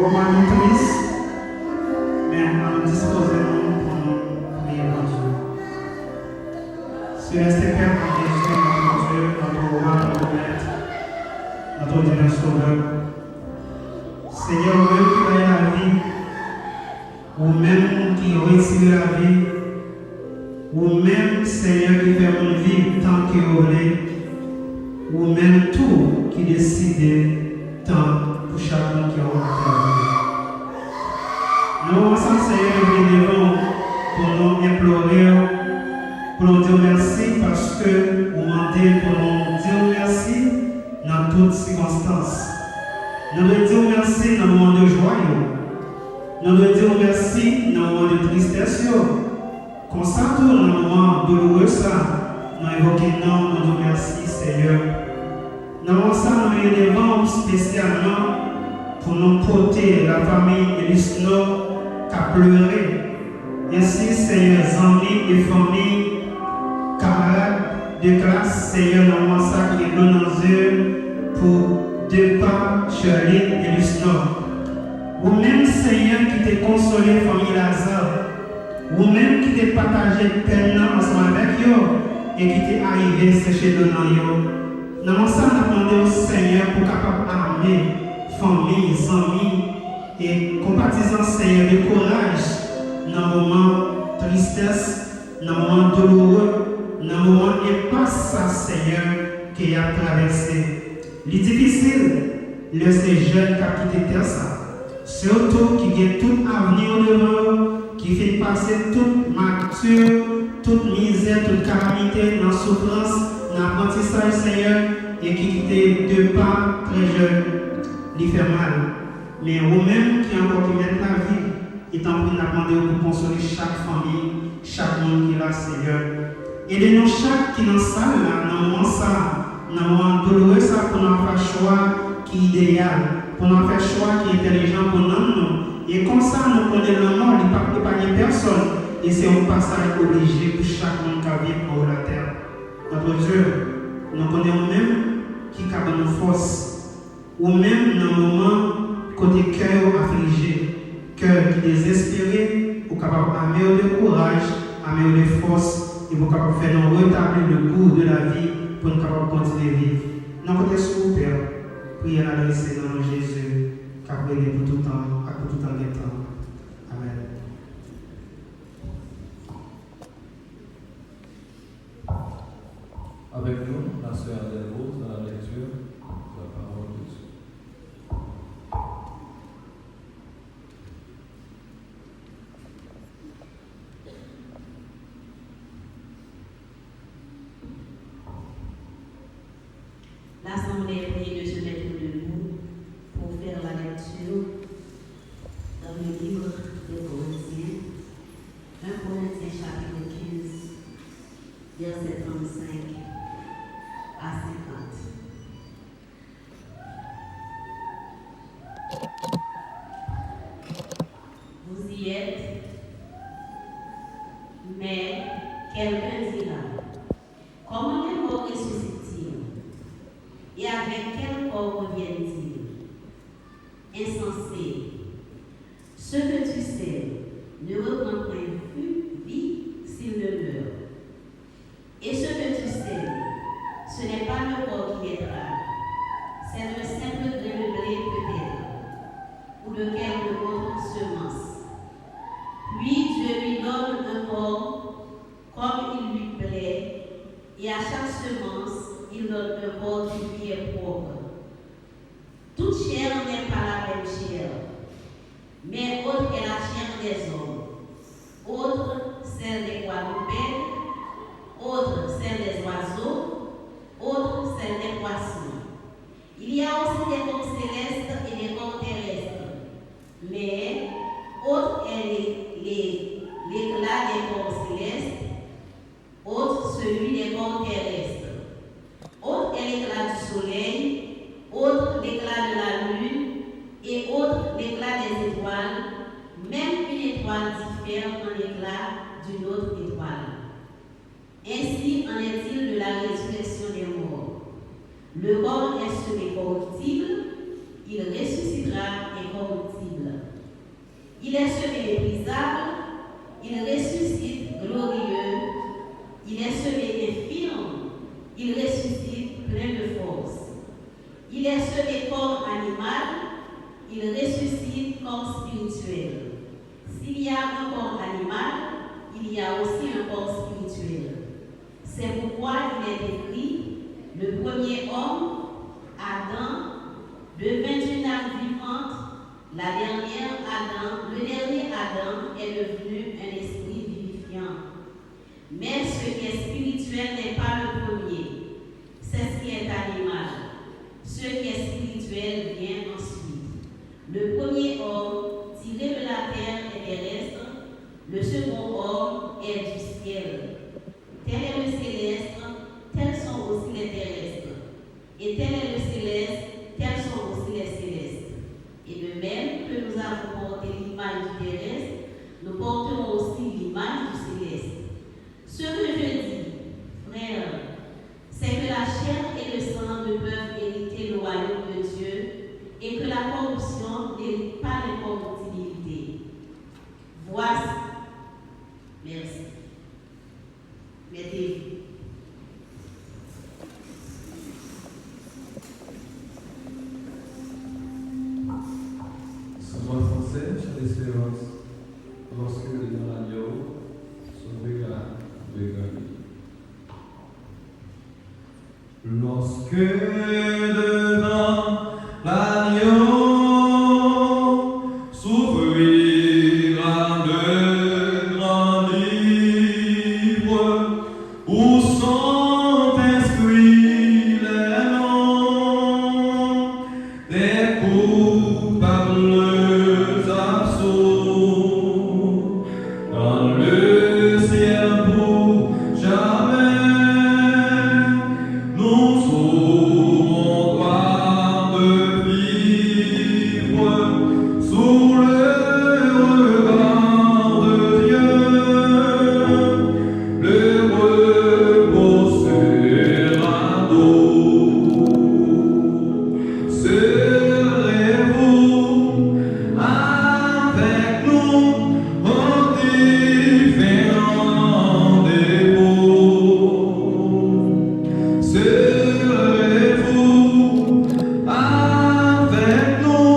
Romains 13, mais en disposant pour nous prier à Dieu. Céleste Père, notre Dieu, notre roi, notre maître, notre divin sauveur, Seigneur, même qui crée la vie, ou même qui retire la vie, ou même Seigneur qui fait mon vie tant qu'il voulait, ou même tout qui décide tant pour chacun qui aura fait. Nous, ensemble, Seigneur, nous devons pour nous implorer, pour nous dire merci parce que vous demandez pour nous dire merci dans toutes circonstances. Nous devons dire merci dans le moment de joie. Nous devons dire merci dans le moment de tristesse. Comme ça, tout dans le moment douloureux, nous évoquons, nous disons merci, Seigneur. Nous ensemble, nous élevons spécialement pour nous porter la famille Elisno qui a pleuré. Ainsi, Seigneur, amis et famille, camarades de classe, Seigneur, nous ça qui est dans nos yeux pour deux pas, Charline et Elisno. Vous-même, Seigneur, qui t'es consolé, famille Lazare, vous-même qui t'es partagé peine ensemble avec eux et qui t'es arrivé sécher de nous. Nous ça demandé au Seigneur pour capable amener famille, amis et compatissants, Seigneur, de courage dans le moment de tristesse, dans le moment douloureux, dans le moment impasse, Seigneur, qui a traversé. Les difficiles, les jeunes qui ont quitté terre, surtout qui ont tout avenir devant, qui fait passer toute mature, toute misère, toute calamité, dans la souffrance, dans l'apprentissage, Seigneur, et qui quittent deux pas très jeunes, lui fait mal. Mais vous-même qui encore qui mettent la vie, il t'en prie d'apprendre pour consoler chaque famille, chaque monde qui est là, Seigneur. Et de nous chaque qui est dans la salle, dans le moment ça, dans le moment douloureux, ça, pour nous faire choix qui est idéal, pour nous faire choix qui est intelligent pour nous. Et comme ça, nous connaissons le mort, il ne peut pas épargner personne. Et c'est un passage obligé pour chaque monde qui vit pour la terre. Notre Dieu, nous connaissons même qui a nos forces, ou même dans le moment côté cœur affligé, cœur qui désespéré, ou capable d'amener de courage, amener de force, et pour capable faire nous rétablir le goût de la vie pour nous capable continuer à vivre. Nous côté sous Père, priez l'adresser dans le Jésus, qui a prié pour tout temps, pour tout temps des temps. Amen. Avec nous, la sœur Delvaux, dans la lecture de la parole de Dieu. L'Assemblée est priée de se mettre debout pour faire la lecture dans le livre des Corinthiens, 1 Corinthiens chapitre 15, verset 35 à 50. Vous y êtes, mais quelqu'un dira, comment les morts ressuscitent-ils? Et avec quel corps reviennent-ils? Insensé. Ce que tu sais ne reprend point vie s'il ne meurt. Et ce que tu sais, ce n'est pas le corps qui est rare, c'est un simple grain de blé peut-être, ou de quelque autre semence. Puis Dieu lui donne un corps comme il lui plaît, et à chaque semence, il donne un corps qui lui est propre. Toute chair n'est pas la même chair, mais autre est la chair des hommes, autre celle des quadrupèdes, autre celle des oiseaux, autre celle des poissons. Il y a aussi des corps célestes et des corps terrestres, mais autre est l'éclat des corps célestes, autre celui des corps terrestres. Autre est l'éclat du soleil, autre l'éclat de la lune, et autre l'éclat des étoiles. Même une étoile diffère en éclat d'une autre étoile. Ainsi en est-il de la résurrection des morts. Le corps est semé corruptible, il ressuscitera incorruptible. Il est semé méprisable, il ressuscite glorieux. Il est semé infirme, il ressuscite plein de force. Il est semé corps animal, il ressuscite corps spirituel. S'il y a un corps animal, il y a aussi un corps spirituel. C'est pourquoi il est écrit, le premier homme, Adam, devint une âme vivante, le dernier Adam est devenu un esprit vivifiant. Mais ce qui est spirituel n'est pas le premier, c'est ce qui est animal. Ce qui est spirituel vient ensuite. Le premier homme tiré de la terre est terrestre, le second homme est du ciel. Tel est le céleste, tels sont aussi les terrestres. Et tel est le céleste, tels sont aussi les célestes. Et de que nous avons porté l'image du terrestre, nous porterons aussi l'image du céleste. Ce que je dis, frère, c'est que la chair et le sang ne peuvent hériter le royaume de Dieu et que la corruption n'hérite pas l'incorruptibilité. Voici. Merci. Mettez-vous. Son mot français, chère espérance, lorsque dans l'agneau, son regard regarde. Lorsque devant l'agneau s'ouvrira le grand livre où sont inscrits les noms des coupables absous dans le ciel pour jamais. Nous aurons droit de vivre sous le regard de Dieu. Le repos sera doux. Serez-vous avec nous au différent dépôts? Serez-vous avec nous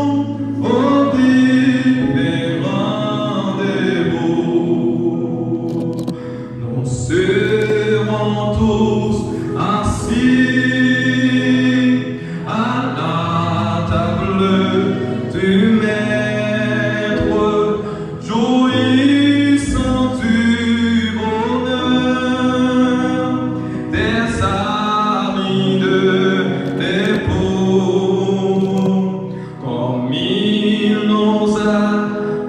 au différent dépôts? Nous serons tous assis à la table du Maître, jouissant du bonheur des amis de l'époux, comme il nous a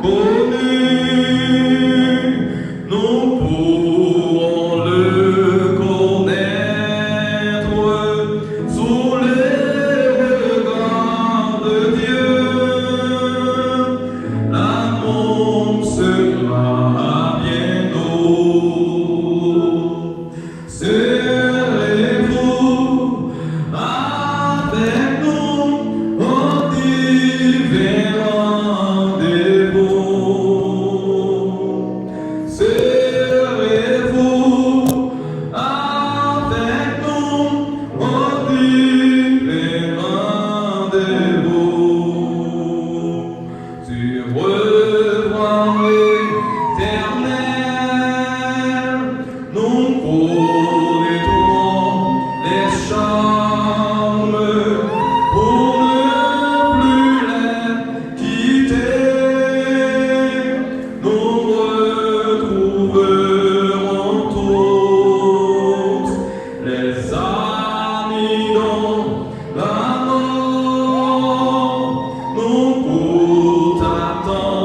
connus, nous pourrons le connaître sous les regards de Dieu. L'amour sera bientôt. Serez-vous avec nous au différent dépôts? Serez-vous avec nous au différent dépôts? Tu revois l'éternel, nous connaîtrons les charmes pour ne plus les quitter. Nous retrouverons tous les amis dont la mort nous coûte à tant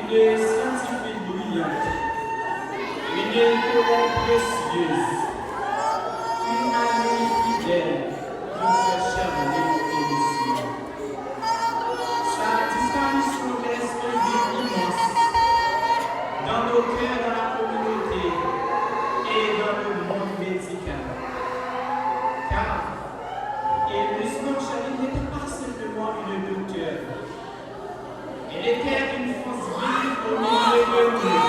une scientifique brillante, une école précieuse, une amie fidèle qui fait charmer et doucement. Sa disparition laisse un vide immense dans nos cœurs, dans la communauté et dans le monde médical. Car Luce Marchali n'était pas simplement une docteure. Elle était une force vive au milieu de nous,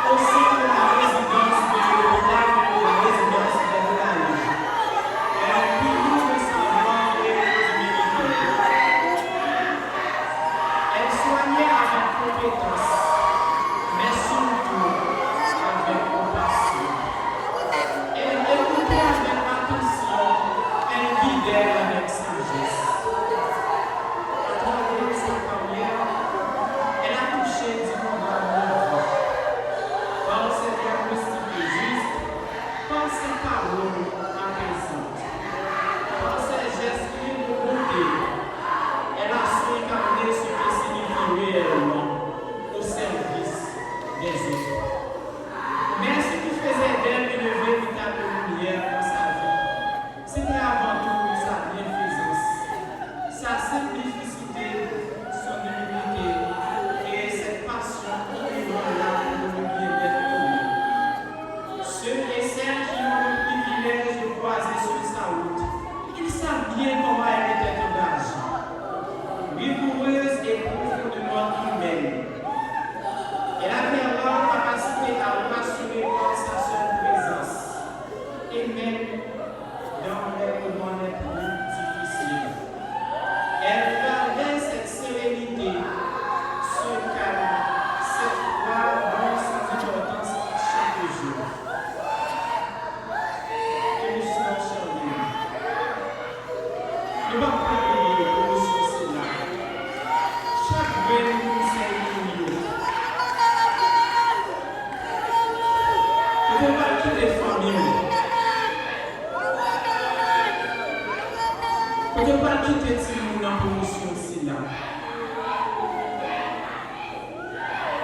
au sein de la résidence de l'hôpital et de la résidence de l'Allée. Un pilier de savoir et d'humilité. Elle soignait avec compétence, mais surtout avec compassion. Elle écoutait avec attention, elle guidait avec sagesse. À travers sa carrière, elle a touché d'innombrables vies. Par ses diagnostics justes, par ses paroles apaisantes, par ses gestes pleins de bonté, elle a su incarner ce qui signifie réellement au service des autres. Mais ce qui faisait d'elle une véritable lumière dans sa vie, c'était avant tout sa bienfaisance, sa simplicité, son humilité et cette passion inébranlable pour le bien-être commun. Ceux et celles qui ont le privilège de croiser sur sa route, ils savent bien comment elle était engagée, rigoureuse et profondément humaine. Elle avait leur capacité à rassurer par sa seule présence, et même dans les moments les plus difficiles. Elle gardait cette sérénité, ce calme, cette foi dans sans importance chaque jour. Et nous sommes charmés. Ne va pas oublier que nous sommes cela. Chaque veille nous conseille pour nous. Ne faut pas quitter les familles. Ne faut pas quitter tout le monde en promotion aussi là.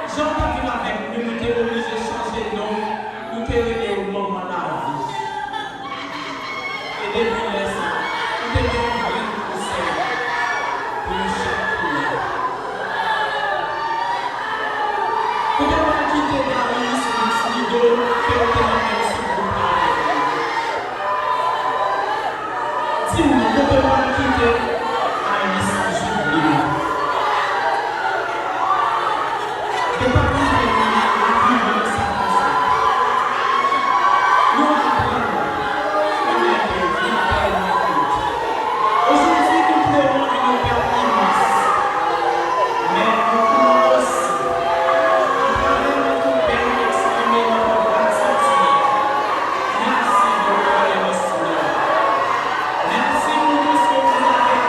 Jean pas vu avec nous, nous sommes obligés de changer de nom, nous sommes arrivés au moment de la vie. Et depuis ça, nous sommes devenus un conseil pour chaque fois. Ne faut pas quitter Darius et Lido, qui ont été dans ce groupe avec nous. Dis-moi, ne faut pas quitter Alice Jubilee. Ne faut pas quitter la vie de sa personne. Nous apprenons une vie tellement courte. Aujourd'hui, nous pleurons une perte immense. Mais nous pouvons aussi, à travers notre peine, exprimer notre gratitude. Merci, docteur et Seigneur. Merci pour tout ce que vous avez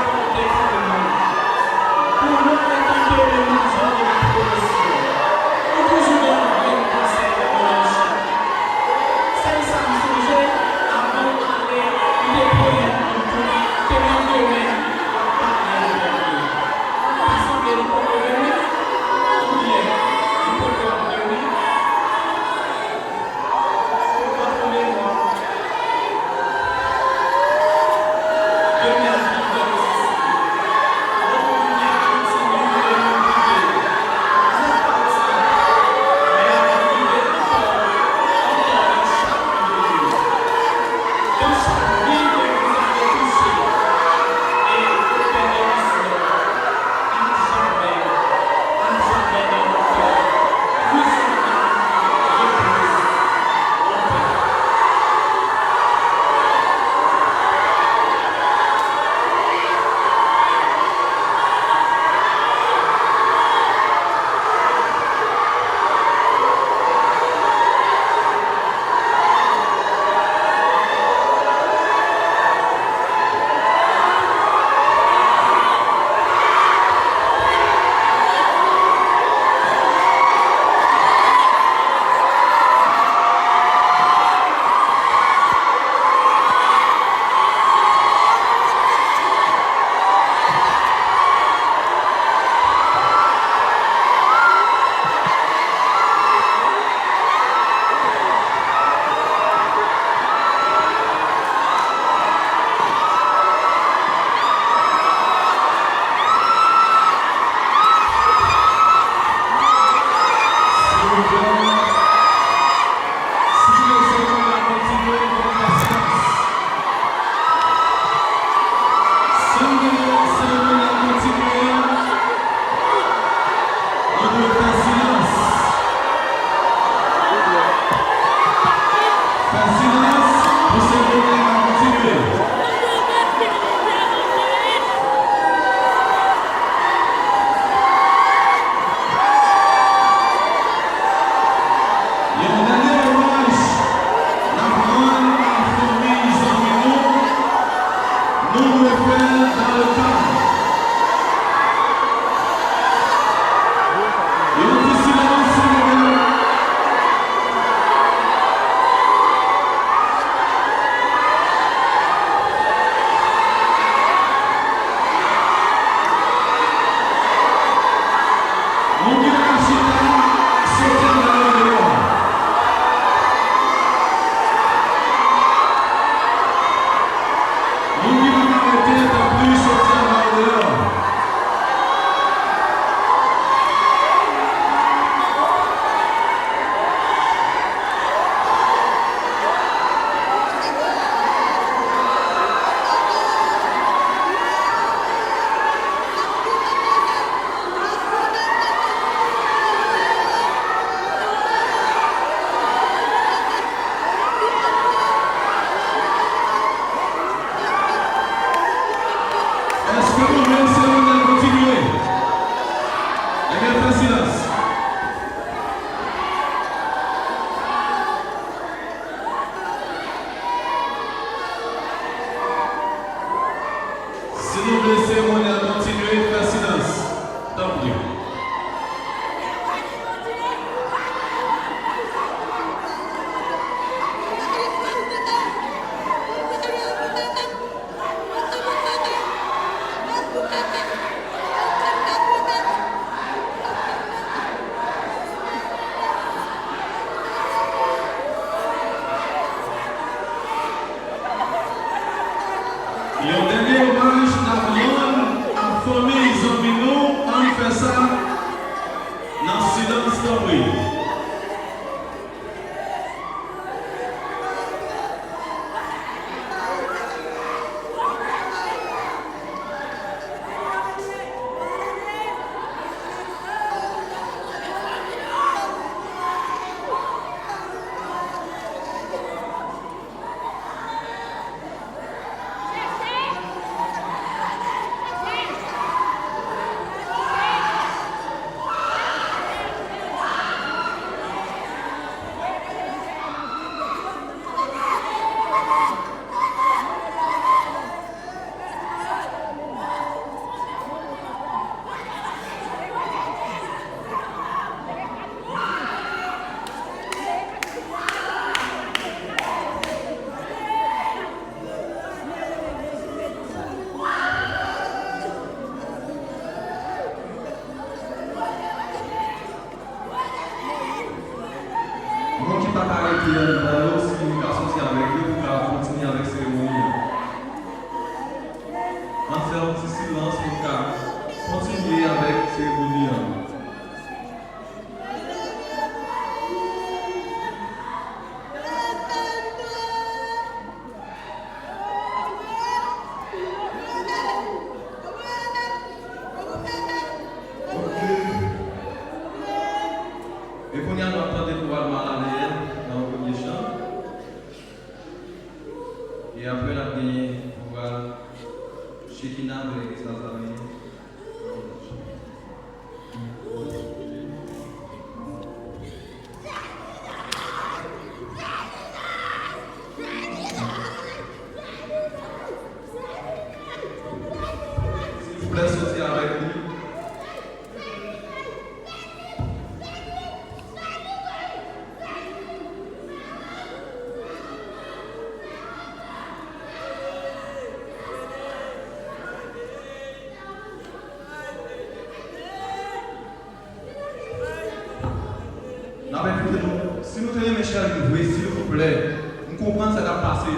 Si nous tenons mes chers livres, s'il vous plaît, nous comprenons ce qui a passé.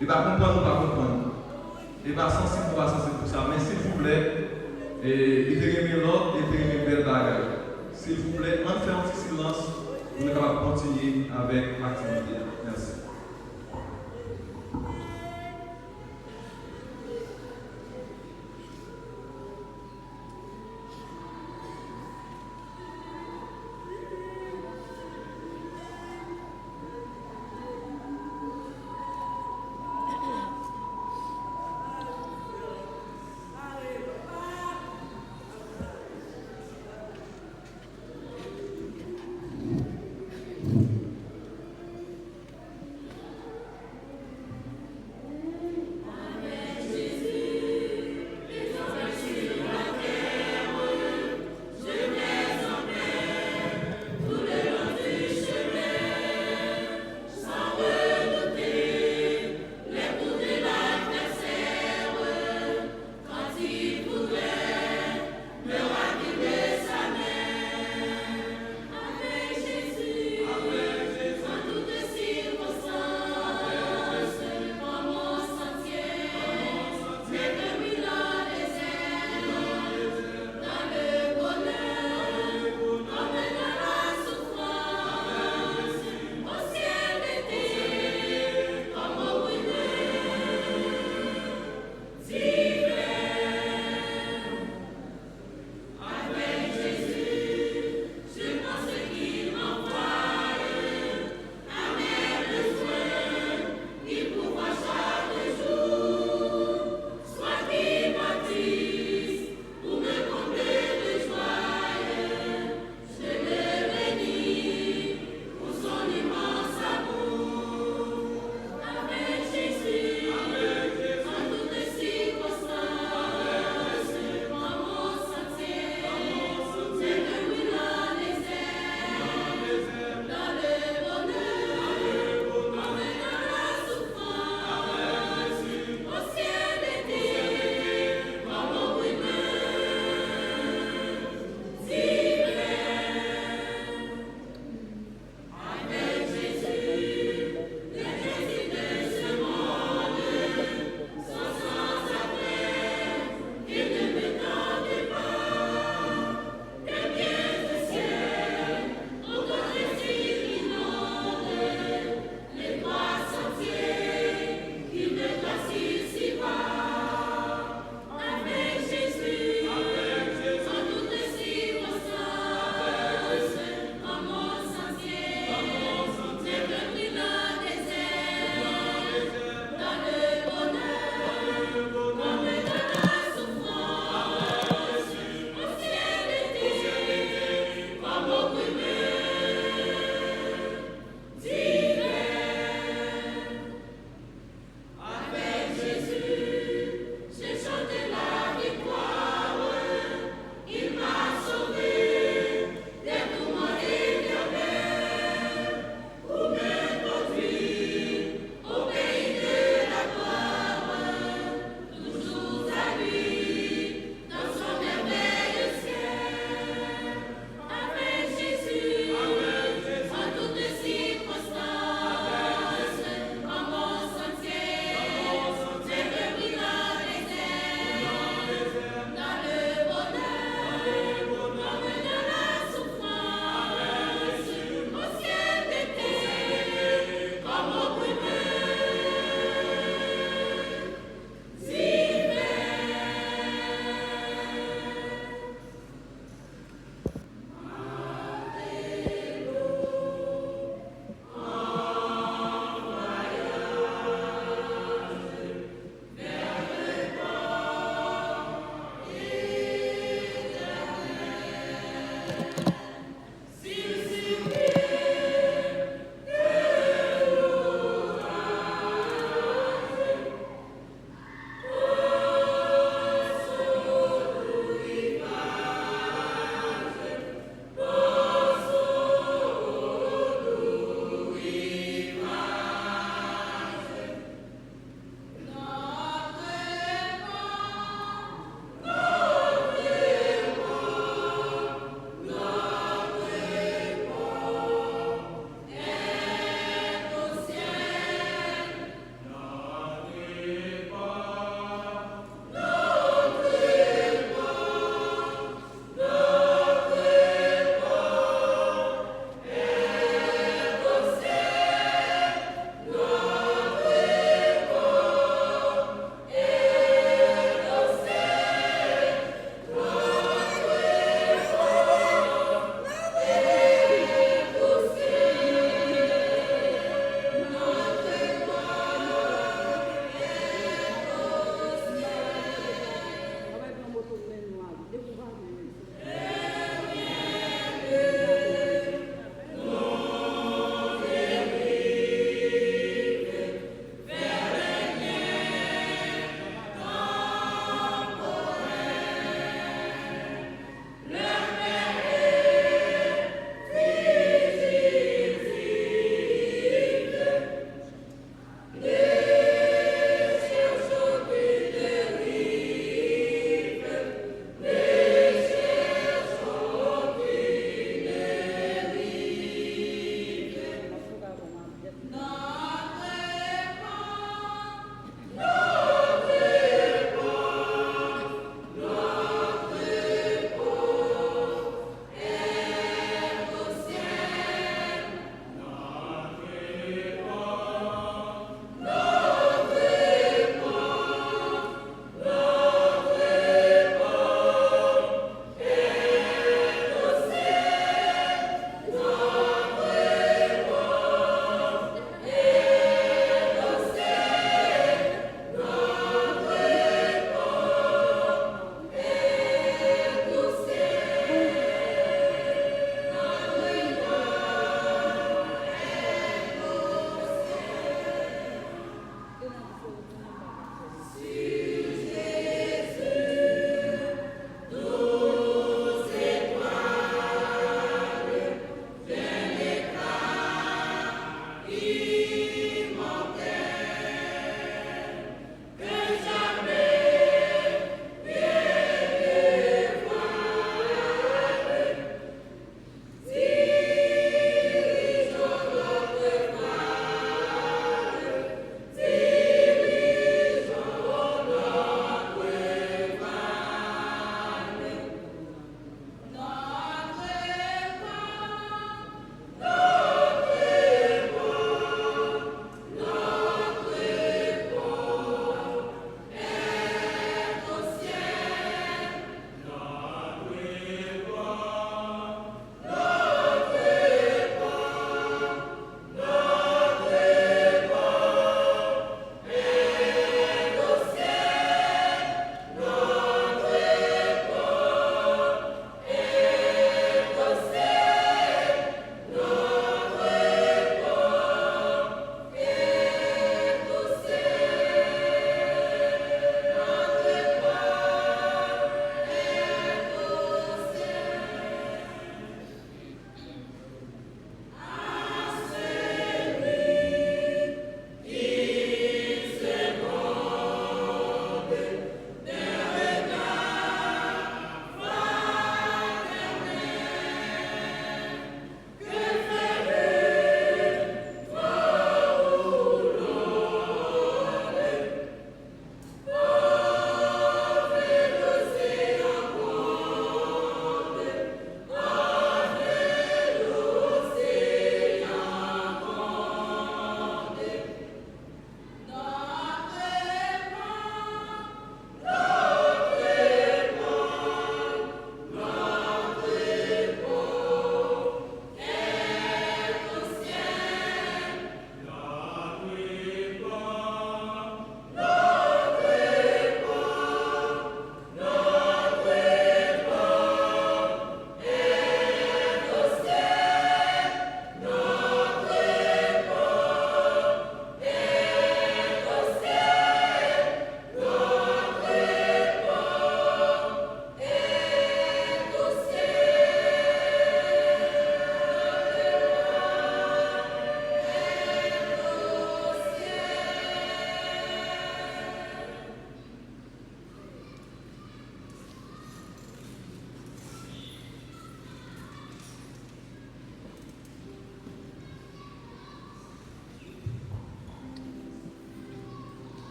Il va comprendre ou pas comprendre. Il va sensible ou pas sensible pour ça. Mais s'il vous plaît, il fait l'autre et il fait belle bagarre. S'il vous plaît, on fait un petit silence pour nous capables de continuer avec l'activité. Merci.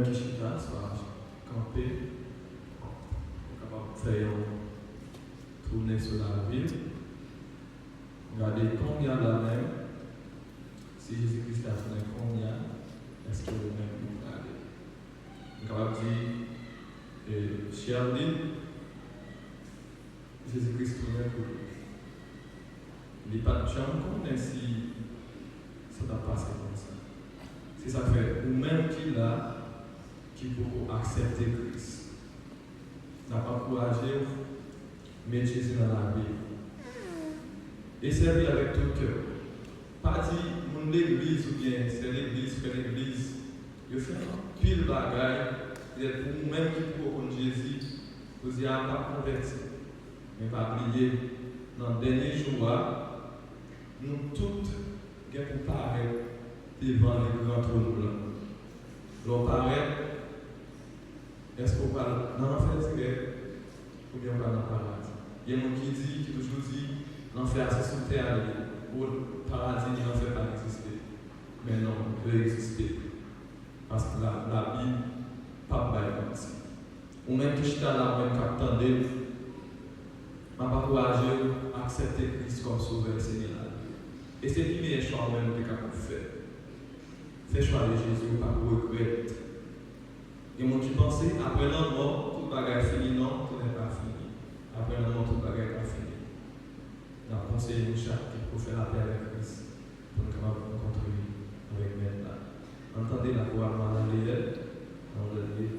même qui chita, soit campé, capable de faire tourner sur la ville. Regardez combien là même, si Jésus-Christ a fait combien, est-ce que vous-même vous regardez? On est capable de dire, cher Lille, Jésus-Christ tournait pour lui. Il n'est pas de chambre, mais si ça t'a passé comme ça. C'est ça que fait, ou même qui là, qui peut accepter Christ. N'a pas encouragé, mettre Jésus dans la vie. Et servir avec tout cœur. Pas dire, mon l'église ou bien c'est l'église, fait l'église. Il fait un pile bagaille, pour vous-même qui pour contre Jésus, vous y avez pas converti. Mais pas oublier, dans le dernier jour, nous toutes, pour paraître devant les grands trônes blancs. L'on paraît, est-ce qu'on parle dans l'enfer ou bien on parle dans le paradis? Il y a un qui dit, qui toujours dit, l'enfer c'est sous terre, ou le paradis, l'enfer pas exister. Mais non, il peut exister. Parce que la Bible, pas comme ça. Ou même qui chita là, même qui attendait, m'a pas encouragé à accepter Christ comme sauveur Seigneur. Et c'est le premier choix même que vous faites. Faites choix de Jésus, pas pour regret. Et moi qui pensais, après la mort, tout bagage fini, non, tout n'est pas fini. Après la mort, tout bagage pas fini. Nous conseillons chaque pour faire la paix avec Christ, pour nous rencontrer avec maintenant. Entendez la voix dans les dans le livre.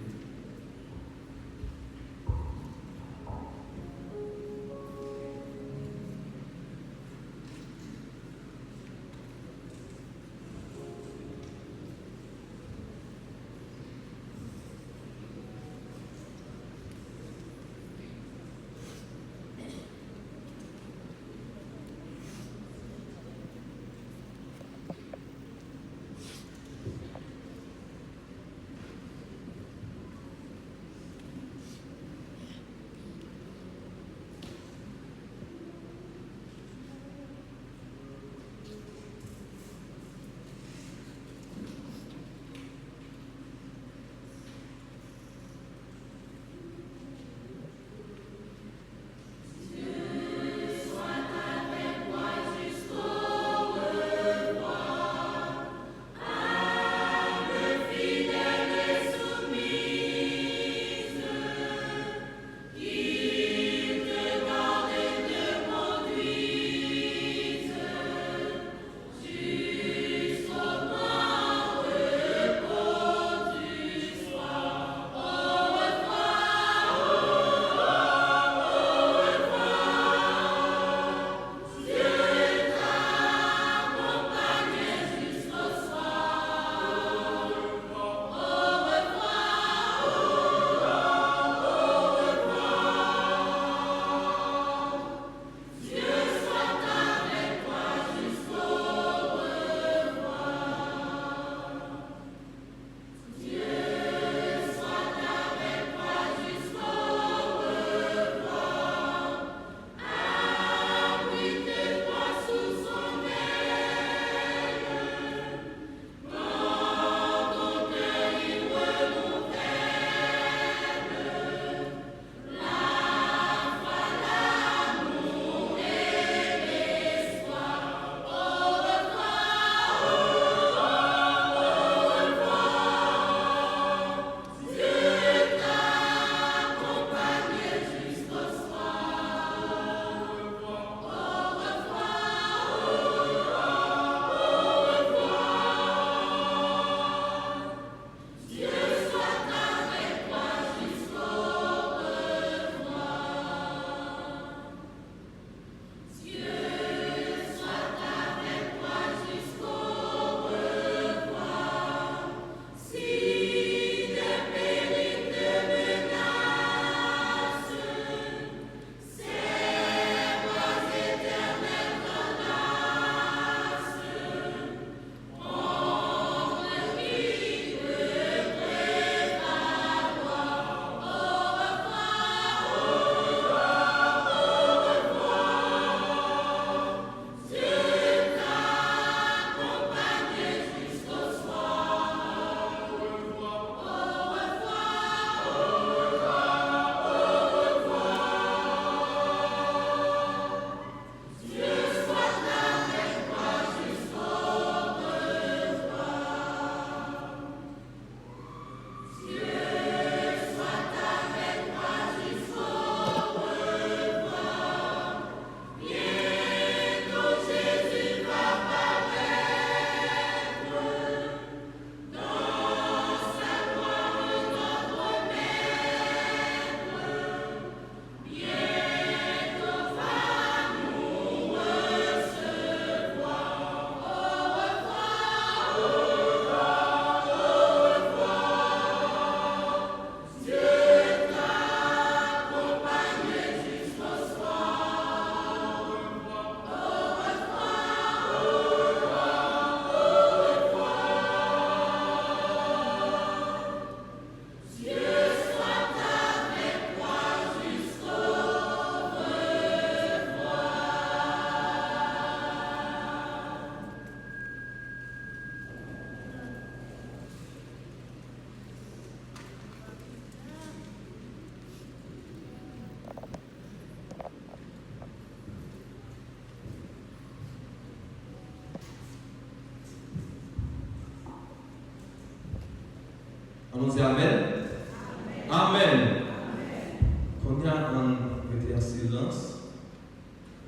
avant de rester en silence,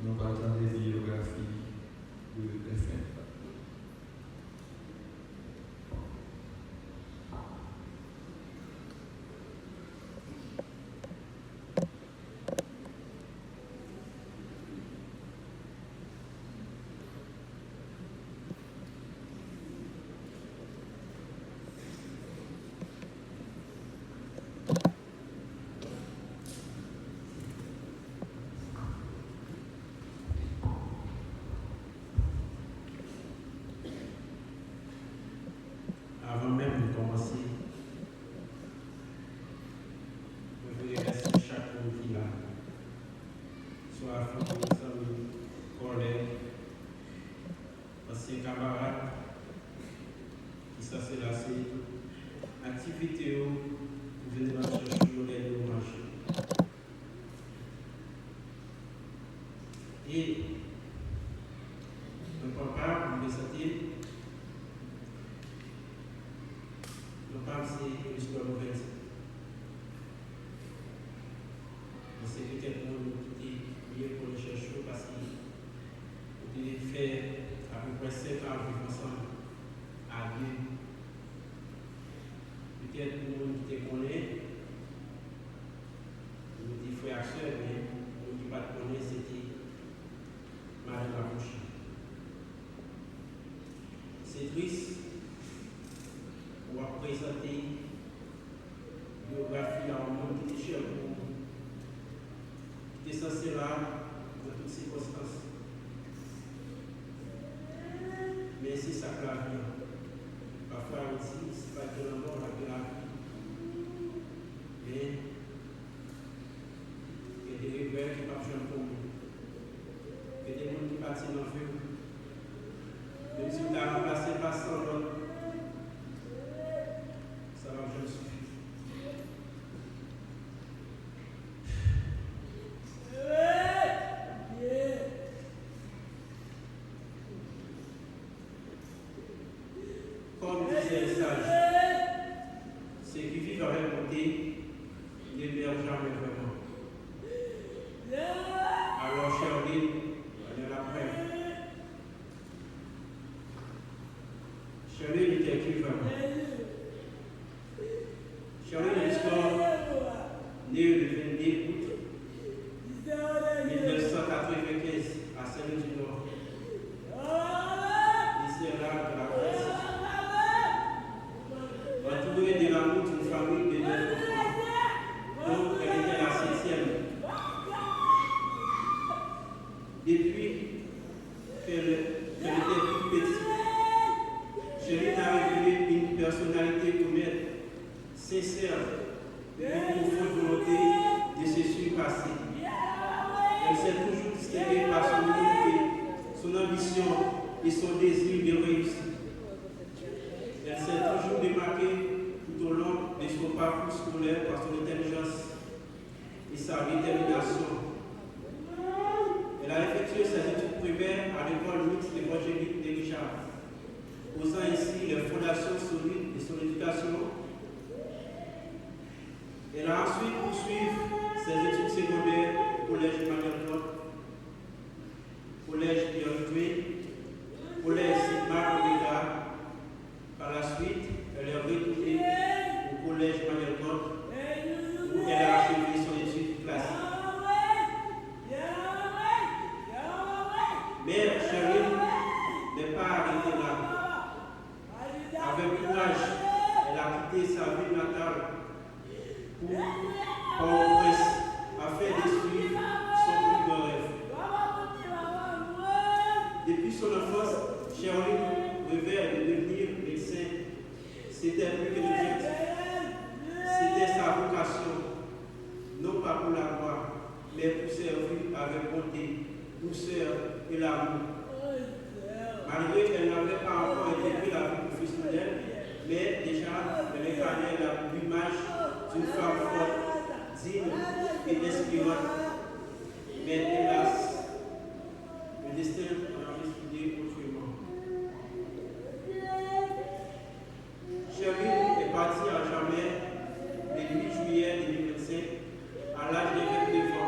nous allons attendre des biographies de défunts. Avant même de commencer, je voudrais remercier chaque monde qui est là, soit famille, amis, collègues, anciens camarades, qui sont lassés, activités où vous venez dans chercher toujours les hommage. Et le papa, vous le sentez, le pape, c'est une histoire mauvaise. C'est peut-être nous qui liés pour le chercher parce qu'il a fait à peu près 5 ans vivre ensemble à Dieu. Peut-être nous qui te connaissons, nous dit frères et sœurs, mais nous qui ne pas connaissons, c'était Marie la bouche. C'est triste. On va présenter une biographie à un monde qui était cher pour nous, qui était censé là dans toutes circonstances. Mais c'est ça que la vie. Parfois on dit, c'est pas que la mort, la vie. Mais il y a des rebelles qui ne partent jamais pour nous. Il y a des gens qui partent dans le feu. Même si on a remplacé par 100 autres, ça va jamais suffire. Comme disait le sage, ceux qui vivent à remonter ne meurent jamais vraiment. Alors, Charlie, on est la preuve. Charlie était qui vraiment? Charlie est l'histoire né le 22 août 1995 à Saint-Louis-du-Nord. Ici est là de la France. Entourée de l'amour d'une famille de 9 enfants, donc elle était la 7e. Depuis qu'elle était toute petite, Chérie a révélé une personnalité honnête, sincère, une profonde volonté de se surpasser. Elle s'est toujours distinguée par son humilité, son ambition et son désir de réussir. Elle s'est toujours démarquée tout au long de son parcours scolaire par son intelligence et sa détermination. Elle a effectué ses études primaires à l'école mixte évangélique de Richard, posant ainsi les fondations solides de son éducation. Elle a ensuite poursuivi ses études secondaires au collège Emmanuel, collège Pierre-Louis, collège Sigma Omega. Par la suite, elle est retournée au collège Emmanuel où elle a achevé son étude classique. Mais Chérie n'est pas arrêtée là. Avec courage, elle a quitté sa ville natale pour Port-au-Prince afin de suivre son plus grand rêve. Depuis son enfance, Chérie rêvait de devenir médecin. C'était plus que l'objectif. C'était sa vocation, non pas pour la gloire, mais pour servir avec bonté, douceur et l'amour. Malgré qu'elle n'avait pas encore intégré la vie professionnelle, mais déjà elle incarnait l'image d'une femme forte, digne et inspirante. Mais hélas, le destin en a décidé autrement. Chérie est partie à jamais le 8 juillet 2025 à l'âge de 29 ans.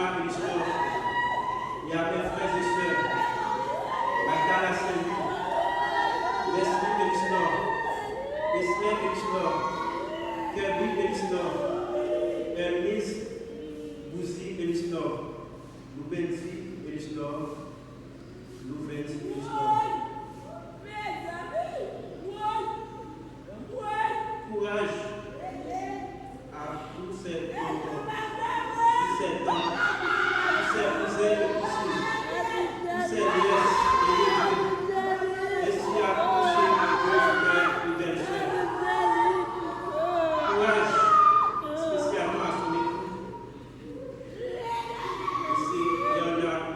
Joshua Elistor, il y a mes frères et sœurs, Magdala Saint-Louis, Leslie Elistor, Ismaël Elistor, Kirby Elistor, Hermise Bouzi Elistor, Loubenzi Elistor, Louvenzi Elistor. Courage à tous ces enfants, tous ces temps, tous ces cousins et cousines, tous ces nièces et neveux, ainsi accrochés à vos frères et belles sœurs. Courage spécialement à son époux, M. Bernard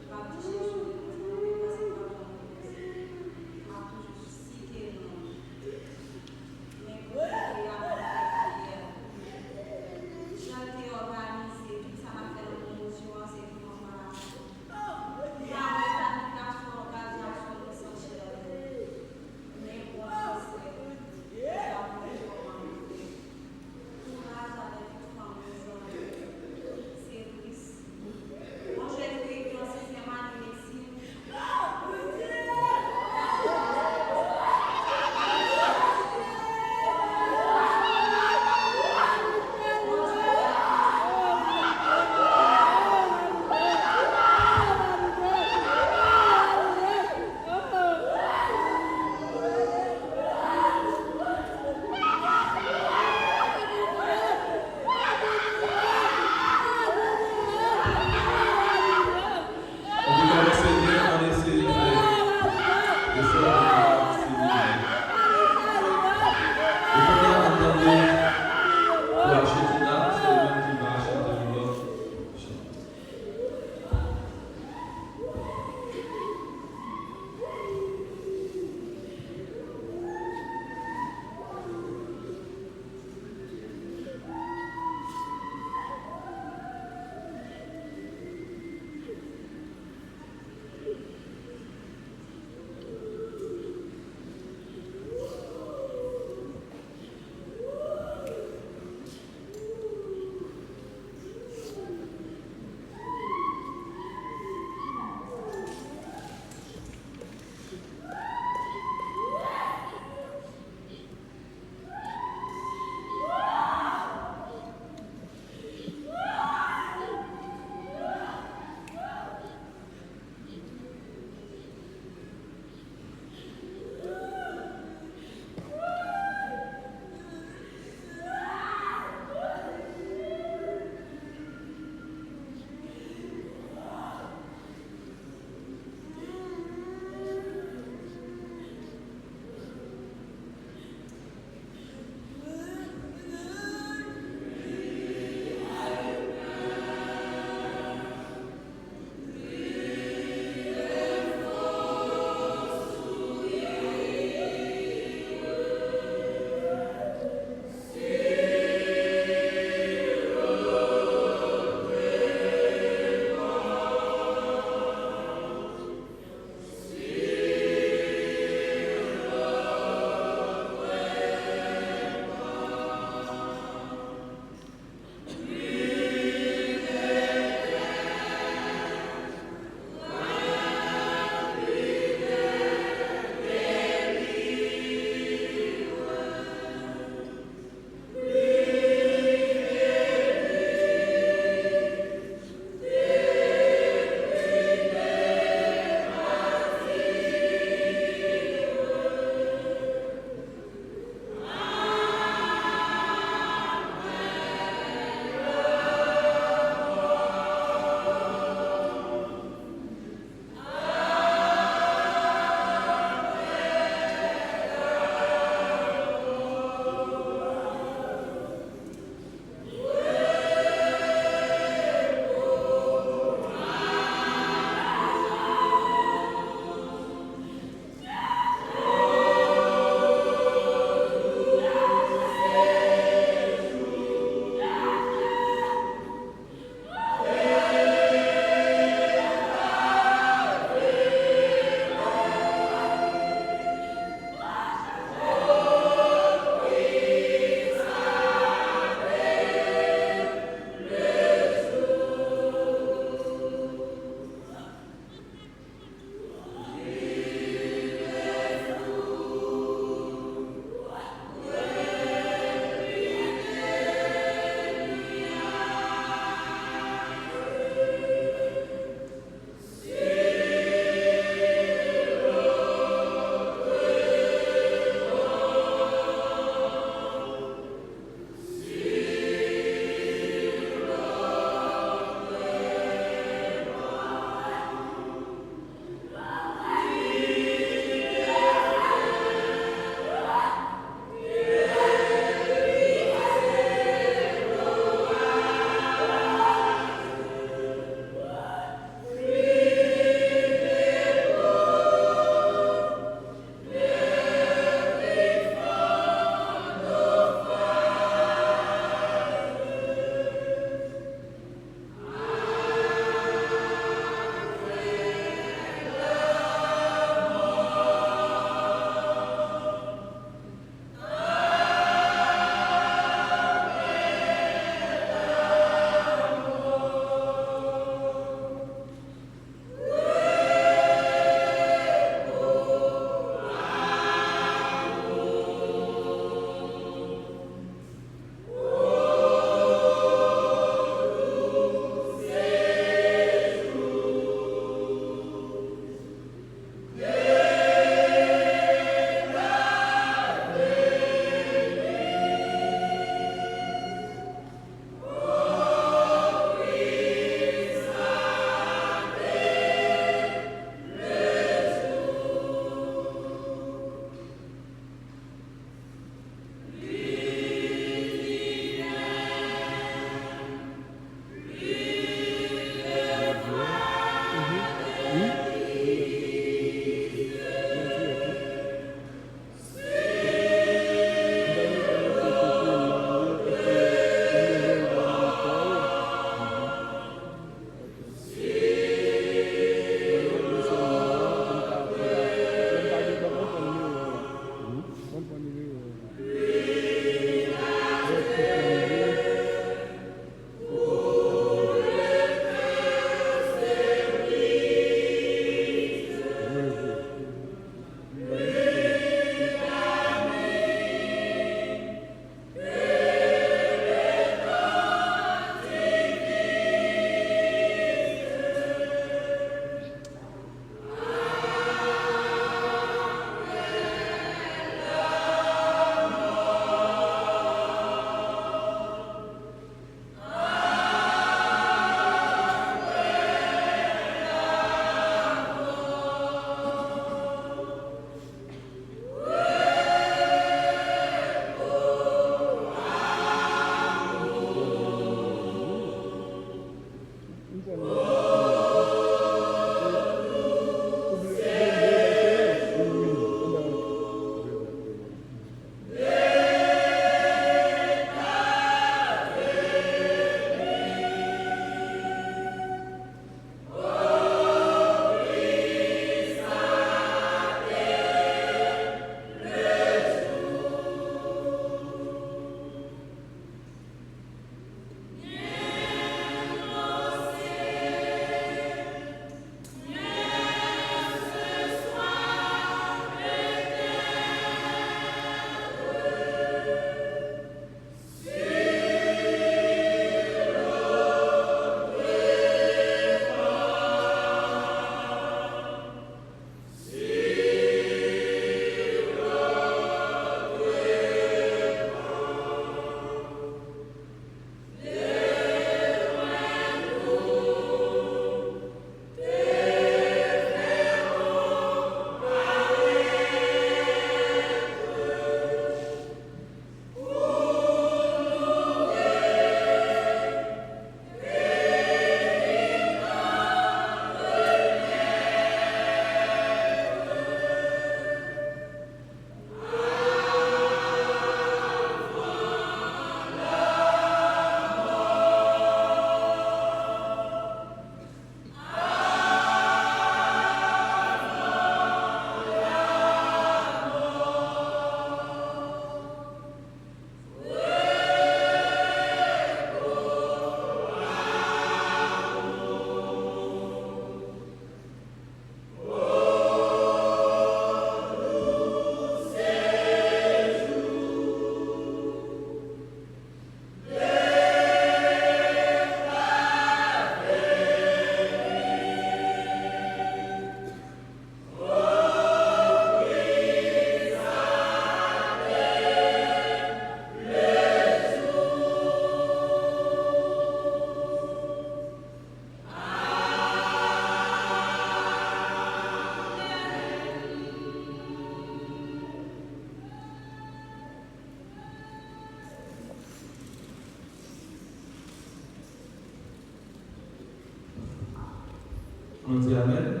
On dit Amen.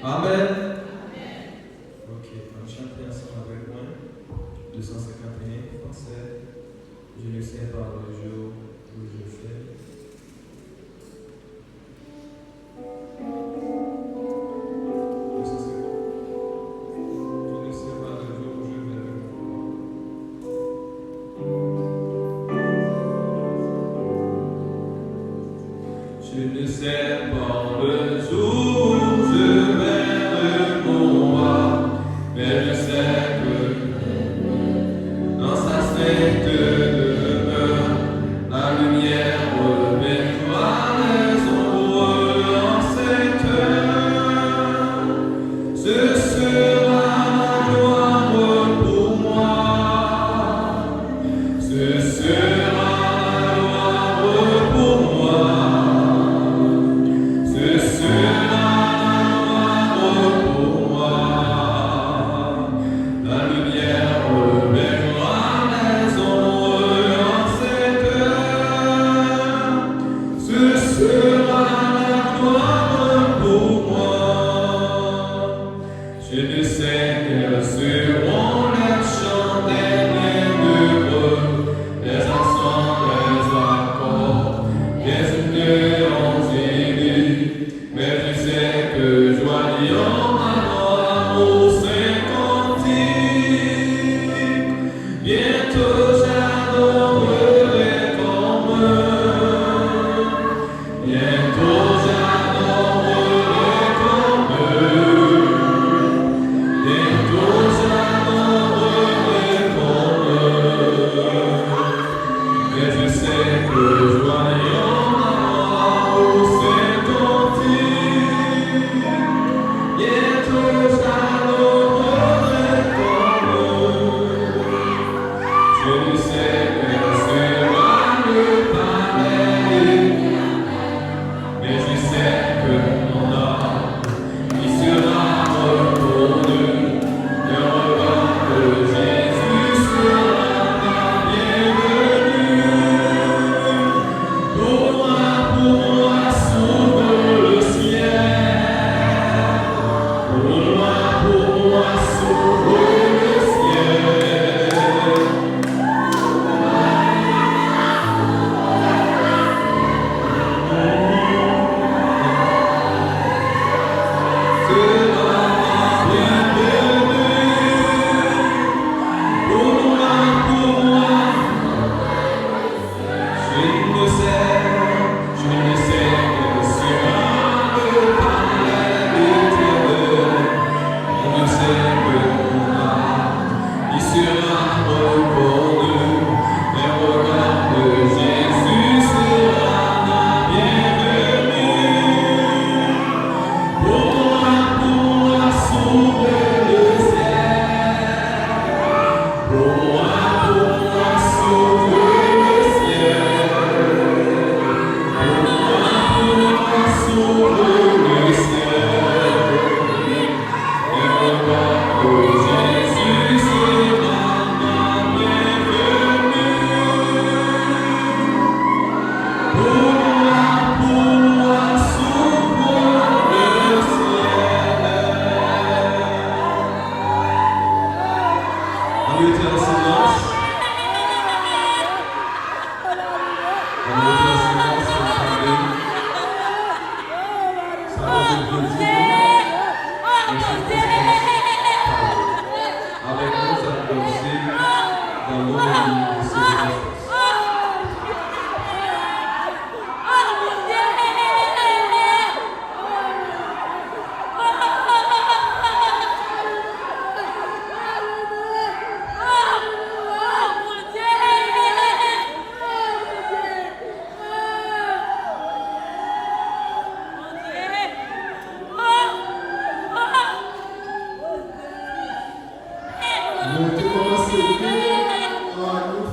Amen. Ok, on chante ensemble avec moi. 251 français. Je ne sais pas le jour où je fais. Je ne sais pas le jour où je verrai mon roi, mais je sais que dans sa sainte demeure, la lumière reviendra les ombres en cette heure. Ce sera la gloire pour moi. Ce sera je ne sais quels seront les chants des bienheureux, les accents, les accords, les unions unies, mais je sais que joignons alors au Saint-Cantique. Bientôt j'adorerai comme eux. Bientôt j'adorerai comme eux. Mais je sais que joignons au Saint-Cantique. Bientôt j'adorerai comme eux. Je ne sais quel sera le palais, mais je sais que mon âme y sera retournée. Le regard de Jésus sera la bienvenue. Pour moi, s'ouvre le ciel. Pour moi, s'ouvre le ciel. Sera la bienvenue. Pour moi, je ne sais quel sera le palais éternel. Je sais que mon âme y sera reconnue. Les regards de Jésus sera la bienvenue. Pour moi, s'ouvre le ciel. Pour moi, s'ouvre le ciel. Pour moi, s'ouvre le ciel. Et regarde que Jésus sera ma bienvenue. Pour moi, s'ouvre le ciel. On lui était en silence. On lui était en silence, on parlait. Ça va devenir différent. Avec nous, ça va aussi dans l'eau de silence. Nous avons commencé à nous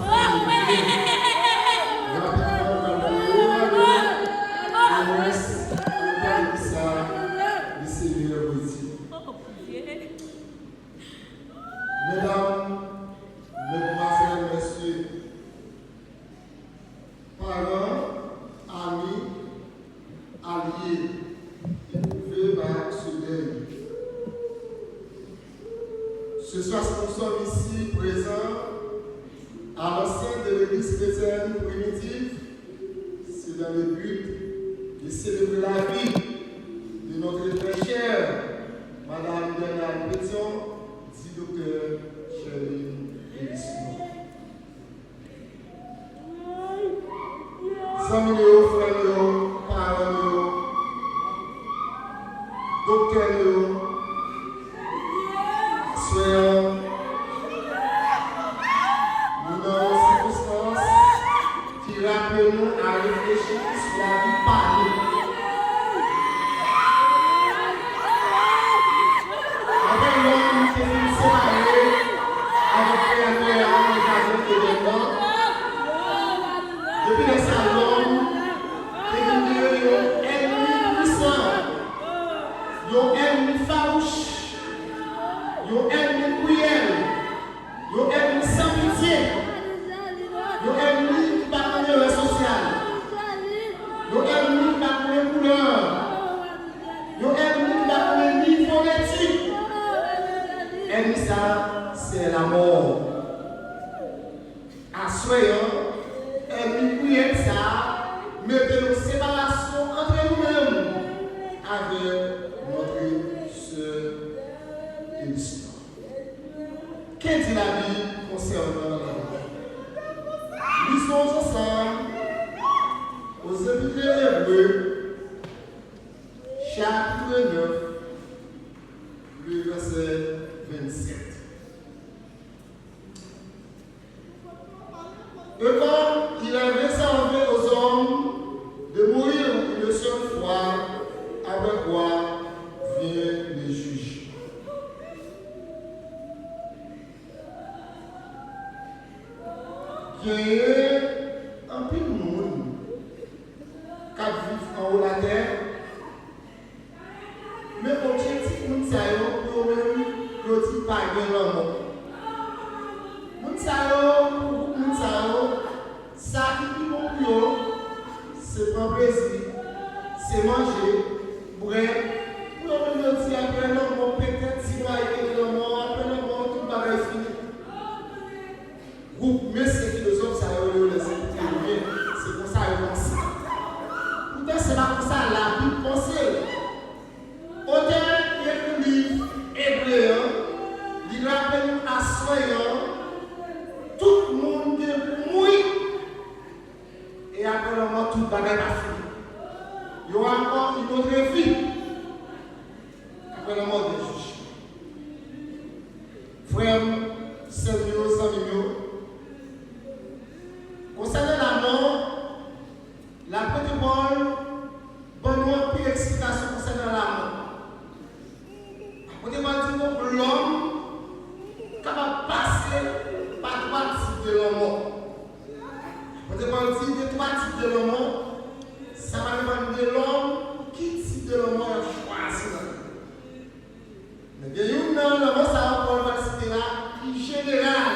Mesdames, mesdemoiselles, messieurs, parents, amis, alliés, motivés par ce deuil. Ce soir, nous sommes ici présents à l'enceinte de l'église chrétienne primitive. C'est dans le but de célébrer la vie de notre très chère Madame Bernard Pétion, dit docteur Chéline Elisson. Amis, frères, parents, docteurs, soeurs, nous dans une circonstance qui rappelle nous à réfléchir sur la vie par nous. Après l'homme qui est séparé avec les jardin et les blancs, depuis les salons, il y a un ennemi puissant, il y a un ennemi farouche, il y a un ennemi cruel, il y a un ennemi sans pitié, il y a un ennemi qui n'a pas de lien social, il y a un ennemi qui n'a pas de couleur, il y a un ennemi qui n'a pas de niveau d'éthique. L'ennemi, ça, c'est la mort. À soyons. Et puis, ça, mettez une séparation entre nous-mêmes avec notre sœur et l'histoire. Qu'est-ce que la vie concernant la vie? Lisons ensemble aux Épîtres Hébreux, chapitre 9, le verset 27. Et quand il avait réservé aux hommes de mourir une seule fois, avec quoi vient le juge. Il y a un peu de monde qui vit en haut de la terre, mais l'objectif, nous savons pour nous, nous ne pas bien l'homme. Nous savons, ça qui est bon pour eux, c'est prendre plaisir, c'est manger, boire. Pour nous dire après l'homme, peut-être si nous avons l'homme, après l'homme, tout le bagage fini. Groupe, mais ces philosophes, ça a eu les écouter, c'est comme ça qu'ils pensent. Pourtant, c'est pas comme ça la Bible pense. Auteur, il y a un livre hébreu, il rappelle à soyons. Tout le monde est mouillé. Et après le mort, tout le bagage a fini. Il y aura encore une autre vie. Après le mort des juges. Frères, seigneurs, amis, concernant la mort, la petite Paul, bonne moi plus d'explication concernant la mort. La petite Paul dit que l'homme capable de passer par trois types de l'homme. On demande de trois types de l'homme. Ça va dépendre de l'homme qui type de l'homme a choisi. Mais il y a une l'homme, ça va citer là, qui général.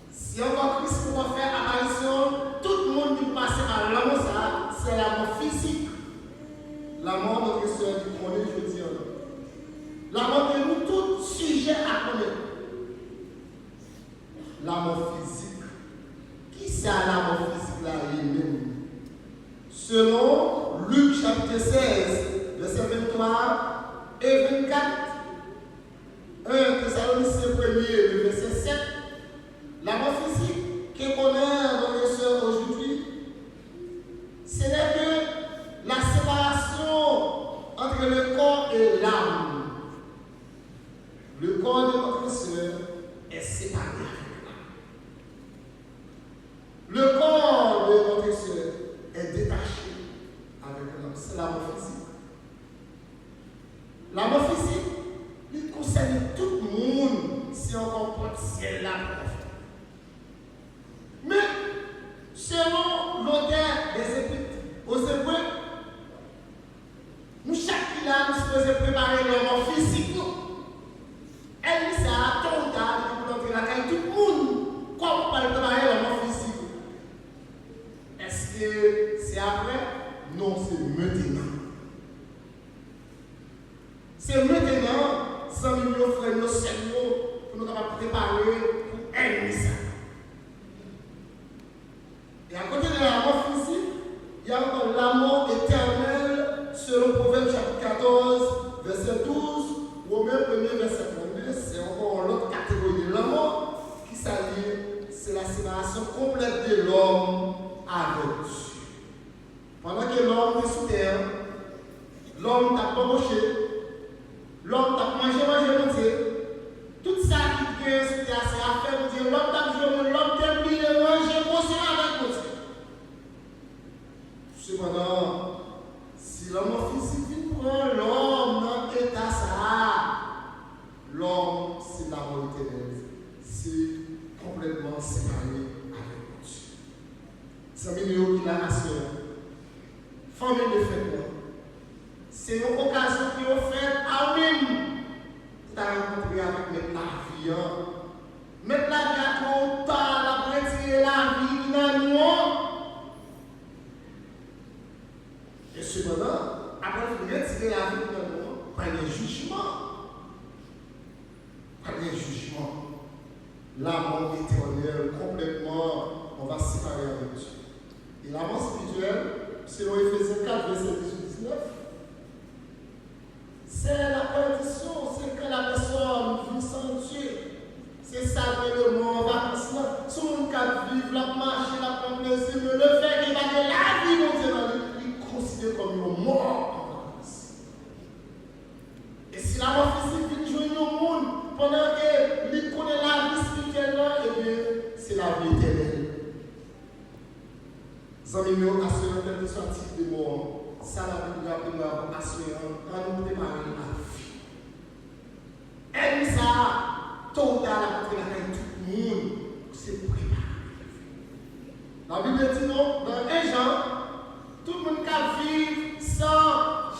Si encore Christ peut faire apparition, tout le monde qui passe par l'homme, ça, c'est la mort physique. La mort de notre soeur qui connaît, je dis. La mort de nous, tout sujet à connaître. La mort physique. Qui c'est la mort physique là lui-même? Selon Luc chapitre 16, verset 23 et 24, 1 Thessaloniciens 1er, le verset 7, la mort physique que connaît dans les sœurs aujourd'hui, ce n'est que la séparation entre le corps et l'âme. Le corps de notre sœur est séparé. Le corps de notre sœur est détaché avec l'âme. C'est la mort physique. La mort physique, il concerne tout le monde si on comprend ciel là. Mais selon l'auteur des Épîtres aux Hébreux, nous chaque là nous supposons préparer le mort physique. Elle dit ça, tôt ou tard, pour entrer dans la tout le monde, comme on parle de la mort physique. Est-ce que c'est après? Non, c'est maintenant. C'est maintenant, sans nous frères, nos cerveaux, pour nous capables de préparer pour aimer ça. Et à côté de la mort physique, il y a encore l'amour éternel selon Proverbe chapitre 14, verset 12, Romains 1er, verset 32. C'est encore l'autre catégorie de l'amour qui s'allie, c'est la séparation complète de l'homme avec Dieu. Pendant que l'homme est sous terre, l'homme t'a pas moché, l'homme t'a mangé, tout ça qui vient sous terre, c'est affaire de Dieu. L'homme t'a joué, l'homme t'a oublié de manger, conscient avec Dieu. Cependant, si l'homme physique prend l'homme dans l'état ça, l'homme c'est la mort éternelle, c'est complètement séparé avec Dieu. C'est un milieu qui l'a assuré. Famille de fête, c'est une occasion qui est offerte à nous-mêmes pour rencontrer avec notre vie. Mettre la vie à trop tard, la retirer la vie dans nous. Et cependant, après retirer la vie dans nous, pas de jugement. Pas de jugement. La mort éternelle, complètement, on va se séparer avec Dieu. Et la mort spirituelle, selon Ephésiens 4, verset 18-19, c'est la perdition, c'est que la personne vit sans Dieu. C'est ça que le monde va passer. Si on peut vivre, la marche, la prendre plaisir, mais le fait qu'il va de la vie, mon Dieu, il considère comme une mort en vacances. Et si la mort physique vient jouer au monde, pendant qu'il connaît la vie spirituelle, eh bien, c'est la vie éternelle. Amis, nous assurons que nous sortir de mort. Ça, la Bible nous assurons quand nous préparons la vie. Et ça, tôt ou tard, la Bible tout le monde, c'est préparer la vie. La Bible dit non, dans 1 Jean, tout le monde qui vit sans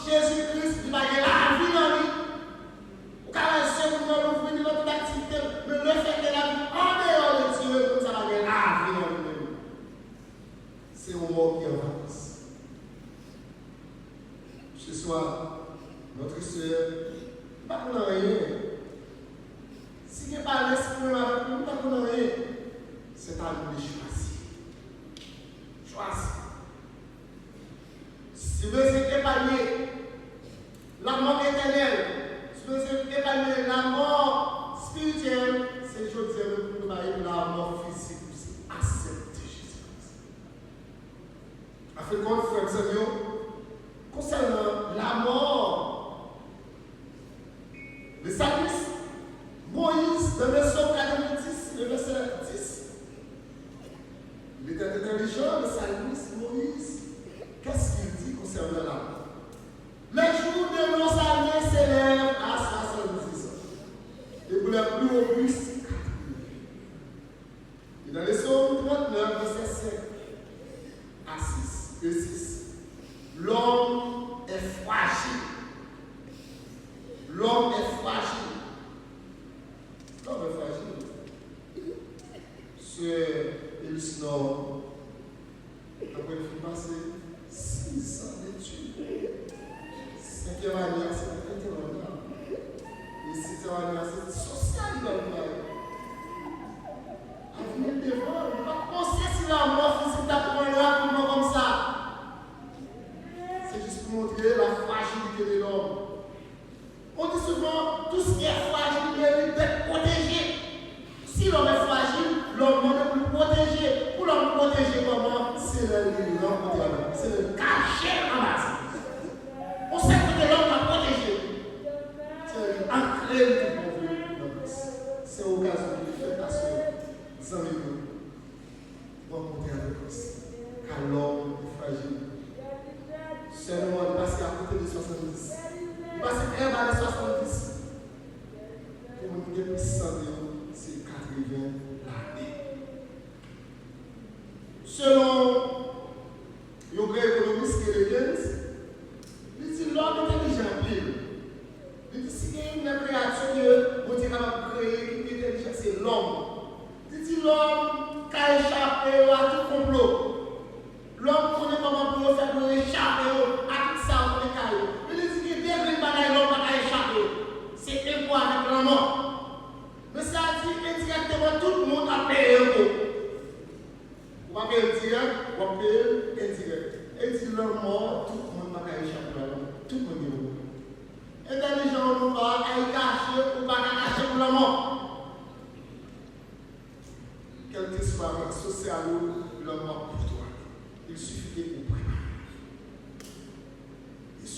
Jésus-Christ, il va y avoir la vie dans lui. Au cas où c'est pour nous ouvrir notre activité, mais le fait que la vie en dehors de Dieu, ça va y avoir la vie dans lui. C'est au mot qui avance. Ce soir, notre soeur, pas qu'on rien. Si il n'y a pas l'esprit avec nous, pas qu'on rien. C'est à nous de choisir. Choisir. Si vous voulez épargner la mort éternelle, si vous voulez épargner la mort spirituelle, c'est je dis pour nous la mort physique. Afin qu'on frère Seigneur, concernant la mort, le sacrifice, Moïse, dans le psaume 90, le verset 10, il était intelligent, le sacrifice, Moïse, qu'est-ce qu'il dit concernant la mort? Les jours de nos années s'élèvent à 70 ans, et pour les plus robustes, 4 000. Et dans le psaume 39, verset 5 à 6, l'homme est fragile. L'homme est fragile. L'homme est fragile. C'est Elisnor. Après, il faut passer 6 ans d'études. 5e année, c'est 21 ans. Et 6e année, c'est social dans le travail. Avenir devant, on ne va pas penser si la mort physique d'apprendre rapidement comme ça. C'est juste pour montrer la fragilité de l'homme. On dit souvent, tout ce qui est fragile mérite d'être protégé. Si l'homme est fragile, l'homme ne peut plus protéger. Pour l'homme protéger comment? C'est le rencontrer, c'est le cacher en bas. On sait que l'homme va protéger. C'est ancré du bon Dieu. C'est l'occasion de faire ta soeur. Sans nous, rencontrer avec Christ. Car l'homme est fragile. Seulement, il passe à côté de 70. Il passe à 1 à 70. Pour nous dire plus 100 c'est 80 l'année. Selon le grand économiste Kelly, il dit l'homme est intelligent. Il dit si il y a une créature que vous êtes capable de créer qui est intelligente, c'est l'homme. Il dit l'homme qui a échappé à tout complot. L'homme connaît comment pour faire pour échapper à tout ça, pour les cailloux. Il dit qu'il y a des bagailles, l'homme qui a échappé.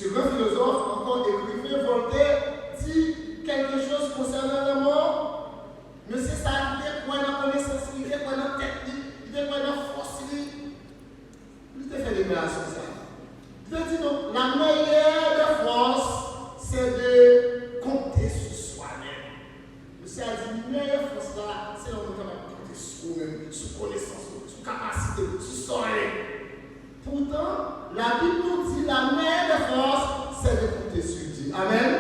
Ce grand philosophe, encore écrivain, Voltaire, dit quelque chose concernant la mort. Mais c'est ça, il est quoi dans la connaissance, il est quoi dans la technique, il est quoi dans la force, il te fait des relations ça. Il te dit donc, la meilleure des forces, c'est de compter sur soi-même. Monsieur a dit, la meilleure force là, c'est on est capable de compter sur nous-mêmes, sur connaissance, sur capacité, sur soleil. Pourtant, la Bible nous dit la meilleure des forces, c'est de compter sur Dieu. Amen.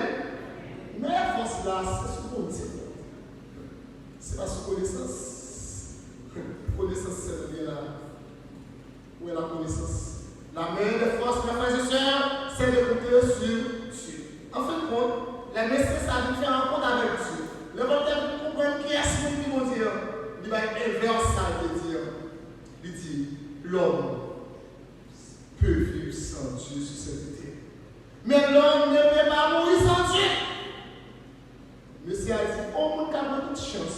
La meilleure force là, c'est sur mon Dieu. C'est pas sur connaissance. Connaissance, c'est bien là. Où est la connaissance? La meilleure des forces, mes frères et sœurs, c'est de compter sur Dieu. En fin de compte, la message, ça veut faire un compte avec Dieu. Le Voltaire comprend qui est ce qui vont dire. Il va inverser ça, il dit, l'homme peut vivre sans Dieu sur cette terre. Mais l'homme ne peut pas mourir sans Dieu. Monsieur a dit, on a toute chance.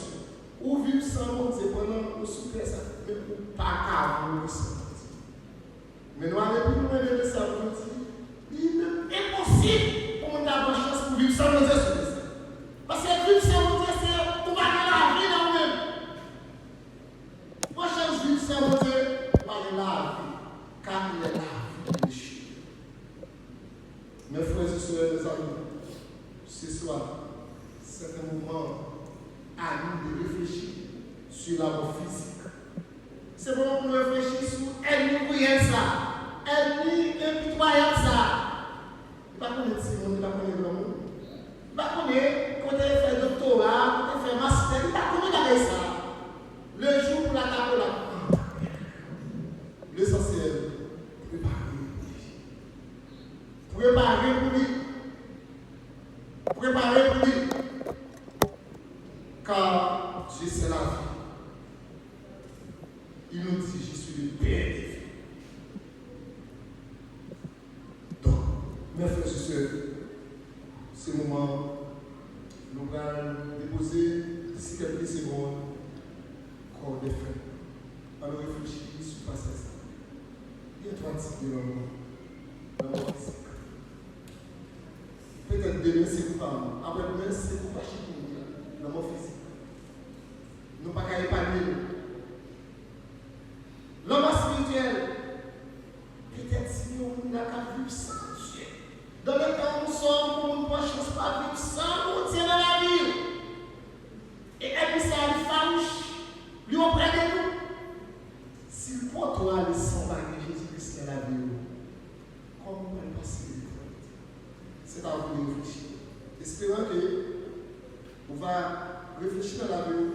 Ou vivre sans mon Dieu pendant le souffle, ça, mais ou pas mourir sans Dieu. Mais nous allons plus loin de ça, on dit, il est impossible pour nous avoir chance pour vivre sans mon Dieu. Parce que vivre sans mon Dieu, c'est pour gagner la vie dans nous-mêmes. Moi, chance de vivre sans mon Dieu, par la vie, car il est la vie de Dieu. Mes frères et sœurs, mes amis, ce soir, c'est un moment à nous de réfléchir sur la mort physique. C'est un moment pour nous réfléchir sur elle nous ça, elle nous impitoyable ça. Il ne va pas connaître ce monde, il ne va pas connaître le monde. Il ne va pas connaître quand elle fait doctorat, quand elle fait master, il ne va pas connaître ça. Le jour pour la table là. L'essentiel, préparer pour lui. Préparer pour lui. Car Dieu c'est la vie. Il nous dit, je suis le Père des vies. Donc, mes frères et sœurs, ce moment, nous allons déposer d'ici quelques secondes corps des frères. Alors réfléchir sur le passage. Il y a trois types de l'amour physique. Peut-être demain c'est pour parler. Après demain c'est pour pas chez nous. L'amour physique. Nous ne pouvons pas épargner. L'homme spirituel, peut-être si on n'a qu'à vivre sans Dieu. Dans le temps où nous sommes, pour nous ne chance pas vivre sans Dieu dans la vie. Et puis ça lui farouche, lui auprès de nous. Si pour toi, les sans bagage Jésus-Christ dans la vie, comment on peut passer le temps? C'est à vous de réfléchir. Espérons que on va réfléchir dans la vie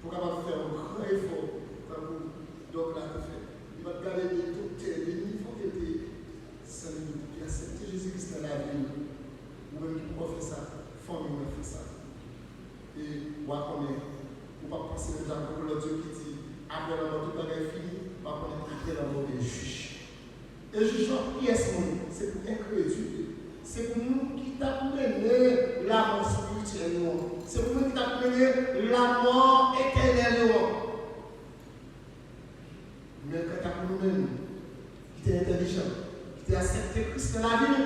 pour capable faire un grand effort comme vous. Donc là, il va garder les docteurs, les niveaux qui étaient sans limite, qui accepter Jésus-Christ dans la vie, ou même qui peut faire ça, famille fait ça. Et on va connaître, on va penser déjà pour le Dieu qui dit, après la mort, tout est fini, on va connaître après la mort des juges. Et jugement, qui est ce monde? C'est pour incrédulité. C'est pour nous qui t'a mené la mort spirituelle. C'est pour nous qui t'a mené la mort éternelle. Mais quand tu as nous-mêmes, qui est intelligent, qui t'a accepté Christ dans la vie,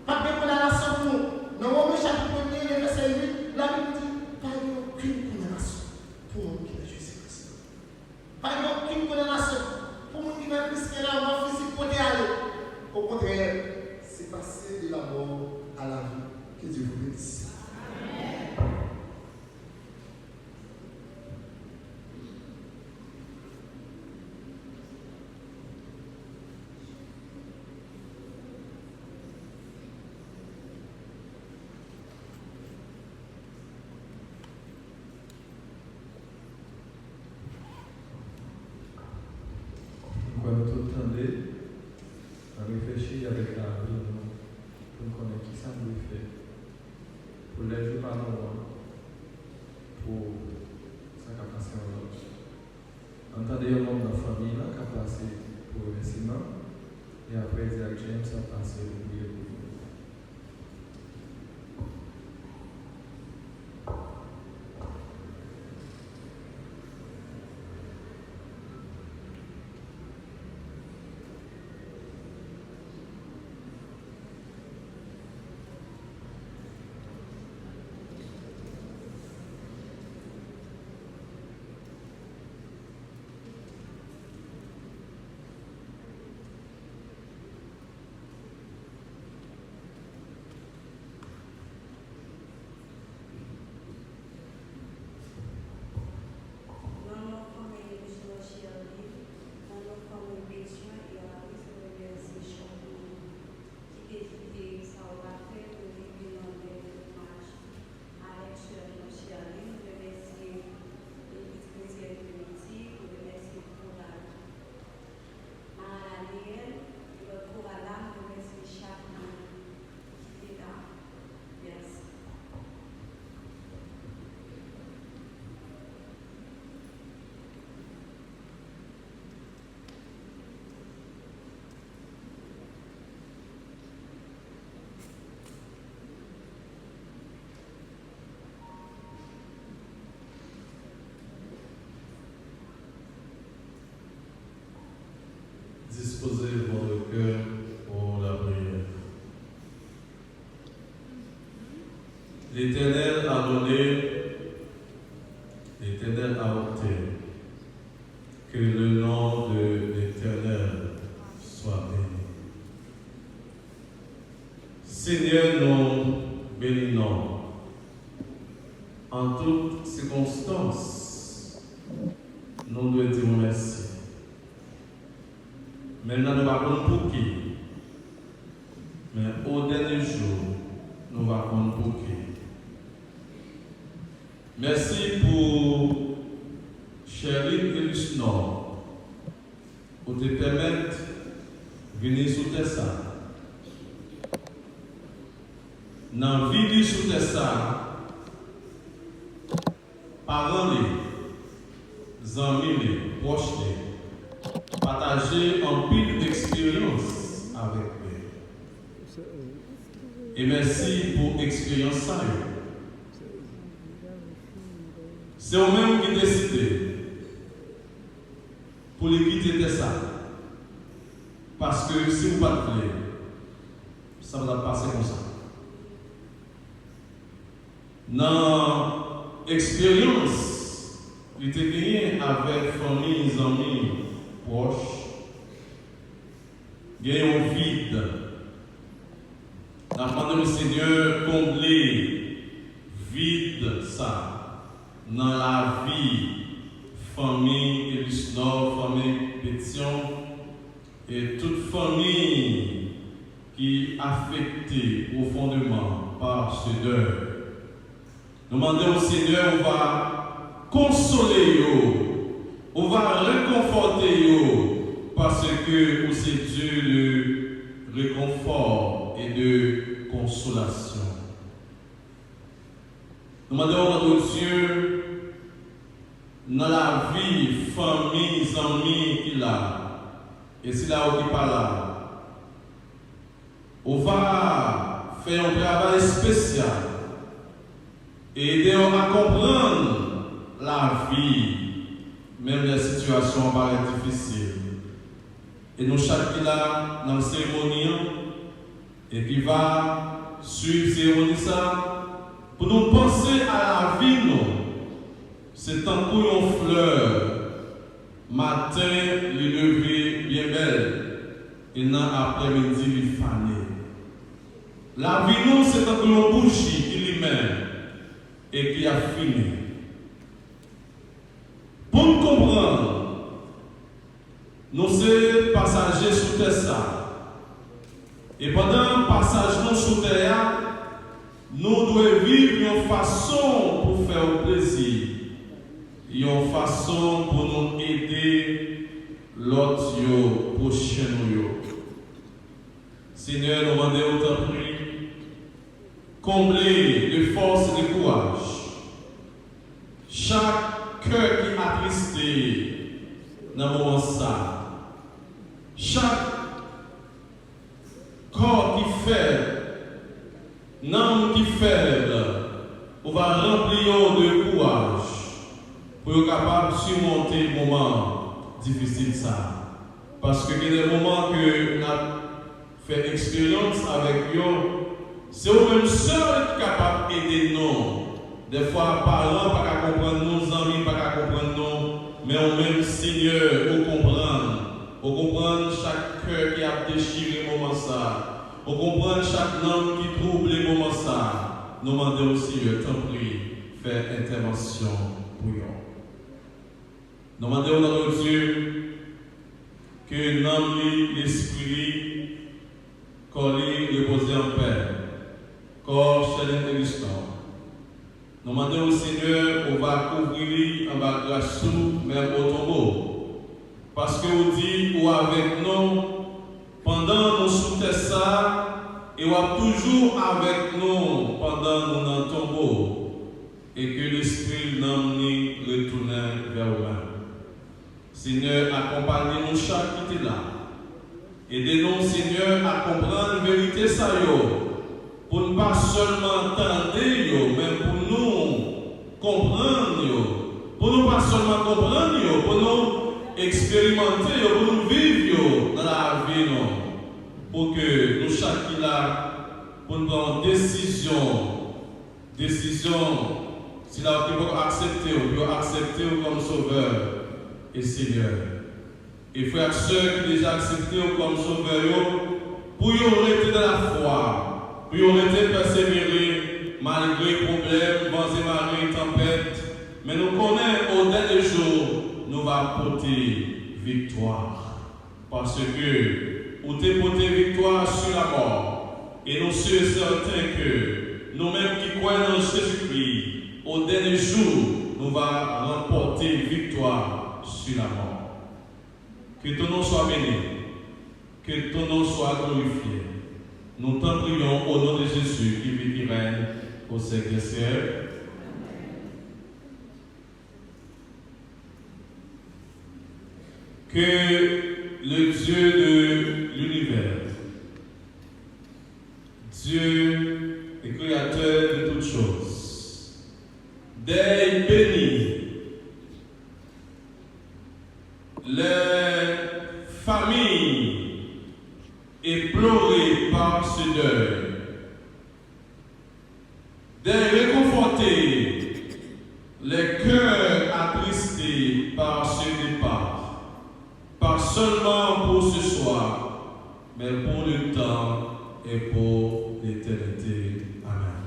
pas de condamnation pour nous. Dans Romains chapitre 1, verset 8, la Bible dit, pas aucune condamnation pour nous qui est Jésus-Christ. Pas aucune condamnation pour nous qui est Christ qui est la mort physique pour aller. Au contraire, c'est passer de la mort à la vie. Que Dieu vous bénisse. Nous allons tout attendre à réfléchir avec la vie pour nous connaître qui ça nous fait pour les jours par nous pour sa capacité en l'autre. Entendez le nom de la famille qui a passé pour le remerciement et après Isaac James a passé pour prier pour nous. disposez votre cœur pour la prière. L'Éternel a donné, l'Éternel a ôté. Que le nom de l'Éternel soit béni. Seigneur, nous bénissons en toutes circonstances. Nous devons dire merci. Maintenant, nous allons pour qui? Mais au dernier jour, nous allons pour qui? Merci pour Chérie et Luchnor, pour te permettre de venir sous tes ça. Dans la vie sous tes ça, parents, amis, proches, partager en pile d'expérience avec eux. Et merci pour l'expérience ça. C'est eux-mêmes qui décident pour les quitter ça. Parce que si vous ne pas de ça va passer comme ça. Dans l'expérience, il était gagné avec famille, amis, proches, il y a un vide. La demande du Seigneur combler vide ça dans la vie. Famille Elusnor, famille Pétion et toute famille qui est affectée profondément par ce deuil. Nous demandons au Seigneur, on va consoler, on va réconforter, parce que vous êtes Dieu de réconfort et de consolation. Nous demandons à notre Dieu, dans la vie, famille, amis qu'il a, et c'est là où il parle là, on va faire un travail spécial et aider à comprendre la vie, même les situations paraissent difficiles. Et nous, chaque là, dans la cérémonie, et qui va suivre la cérémonie, ça, pour nous penser à la vie, nous. C'est un coup en fleur, matin, il levé bien belle, et dans l'après-midi, il fané. La vie, nous, c'est un coup en bougie qui lui-même, et qui a fini. Pour nous comprendre, nous sommes passagers sous terre. Et pendant le passage nous sous terre, nous devons vivre une façon pour faire plaisir. Une façon pour nous aider l'autre prochain. Seigneur, nous demandons autant prix, combler de force et de courage chaque cœur qui est attristé dans le moment ça, chaque corps qui fait, l'âme qui faible, on va remplir de courage pour être capable de surmonter le moment difficile ça. Parce que il y a des moments que nous avons fait expérience avec eux, c'est eux-mêmes seuls qui sont capables d'aider nous. Des fois, parents pas qu'à comprendre nous, amis pas qu'à comprendre nous, mais eux-mêmes, Seigneur, vous comprendre chaque cœur qui a déchiré le moment ça, vous comprendre chaque langue qui trouble le moment ça. Nous demandons aussi, t'en prie, faire intervention pour eux. Nous demandons à notre Dieu que l'âme, l'esprit, qu'on repose en paix, corps, chair et l'histoire. Nous demandons au Seigneur, on va couvrir en bas de la sous, même au tombeau. Parce que vous dites, ou avec nous, pendant nous sous ça, et ou toujours avec nous pendant nous dans le tombeau, et que l'esprit l'âme retourne vers vous. Seigneur, accompagnez-nous chaque qui est là. Aidez-nous, Seigneur, à comprendre la vérité ça pour ne pas seulement entendre, mais pour nous comprendre, pour ne pas seulement comprendre, pour nous expérimenter, pour nous vivre dans la vie, non? Pour que nous chacun là, pour nous prendre décision, si là, vous accepter comme sauveur et Seigneur. Et frères et sœurs qui déjà accepté comme sauveur, pour y rester dans la foi, pour y rester persévérer malgré les problèmes, vents et marées, tempêtes. Mais nous connaissons au dernier jour, nous allons porter victoire. Parce que nous avons porté victoire sur la mort. Et nous sommes certains que nous-mêmes qui croyons en Jésus-Christ, au dernier jour, nous allons remporter victoire sur la mort. Que ton nom soit béni, que ton nom soit glorifié. Nous t'en prions au nom de Jésus qui vit et règne au siècle des siècles. Que le Dieu de l'univers, Dieu et créateur de toutes choses, daigne bénir les familles éplorées par ce deuil, daigne réconforter les cœurs attristés par ce départ. Pas seulement pour ce soir, mais pour le temps et pour l'éternité. Amen.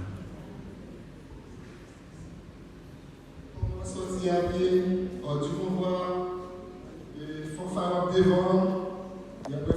On va sortir à pied, du convoi, et fanfare devant, et après.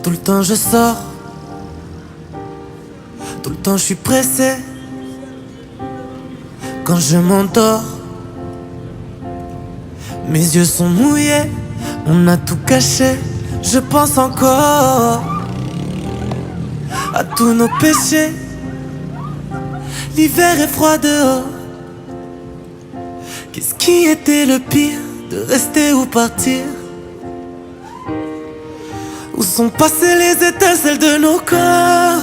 Tout le temps je sors, tout le temps je suis pressé. Quand je m'endors, mes yeux sont mouillés, on a tout caché. Je pense encore à tous nos péchés. L'hiver est froid dehors. Qu'est-ce qui était le pire, de rester ou partir? Où sont passées les étincelles de nos corps?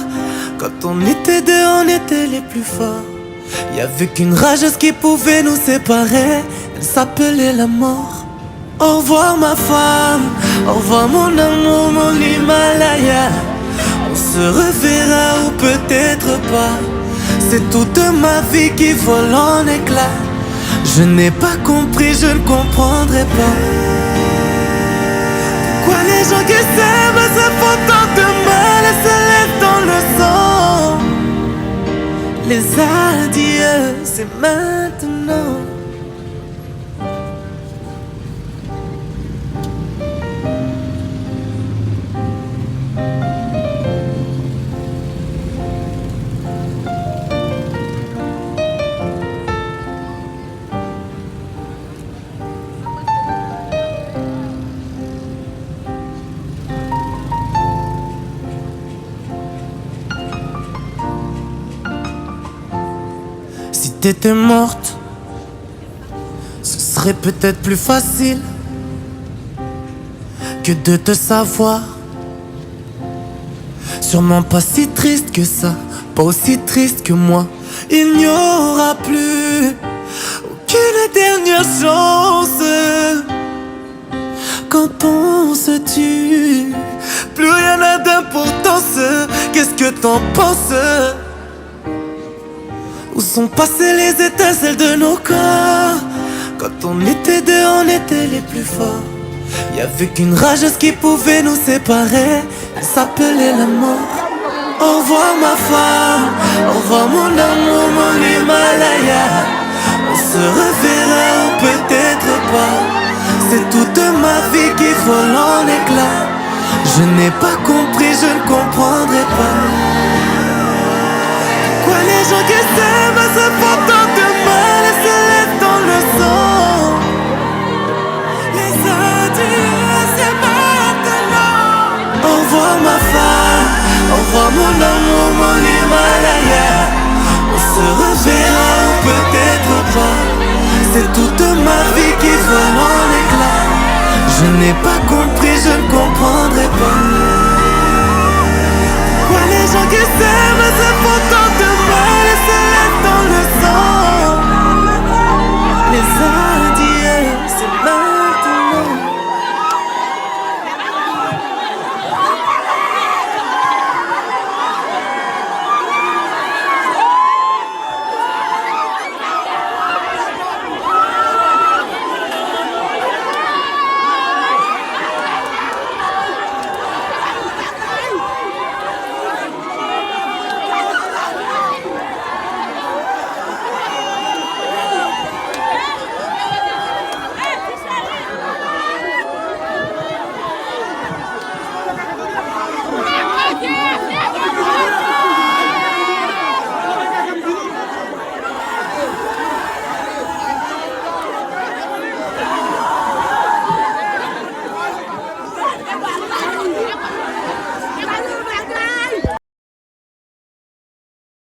Quand on était deux, on était les plus forts. Y'avait qu'une rageuse qui pouvait nous séparer. Elle s'appelait la mort. Au revoir ma femme, au revoir mon amour, mon Himalaya. On se reverra ou peut-être pas. C'est toute ma vie qui vole en éclats. Je n'ai pas compris, je ne comprendrai pas. Pourquoi les gens qui s'aiment se font tant de mal et se lèvent dans le sang? Les adieux, c'est maintenant. Si t'étais morte, ce serait peut-être plus facile que de te savoir. Sûrement pas si triste que ça, pas aussi triste que moi. Il n'y aura plus aucune dernière chance. Quand on se tue, plus rien n'a d'importance. Qu'est-ce que t'en penses? sont passées les étincelles de nos corps. Quand on était deux, on était les plus forts. Y'avait qu'une rageuse qui pouvait nous séparer. Elle s'appelait la mort. Au revoir ma femme, au revoir mon amour, mon Himalaya. On se reverra ou peut-être pas. C'est toute ma vie qui vole en éclats. Je n'ai pas compris, je ne comprendrai pas. Pourquoi les gens qui s'aiment se font tant de mal et se lèvent dans le sang? Les adieux, c'est maintenant. Au revoir ma femme, au revoir mon amour, mon Himalaya. On se reverra ou peut-être pas. C'est toute ma vie qui vole en éclats. Je n'ai pas compris, je ne comprendrai pas. Pourquoi les gens qui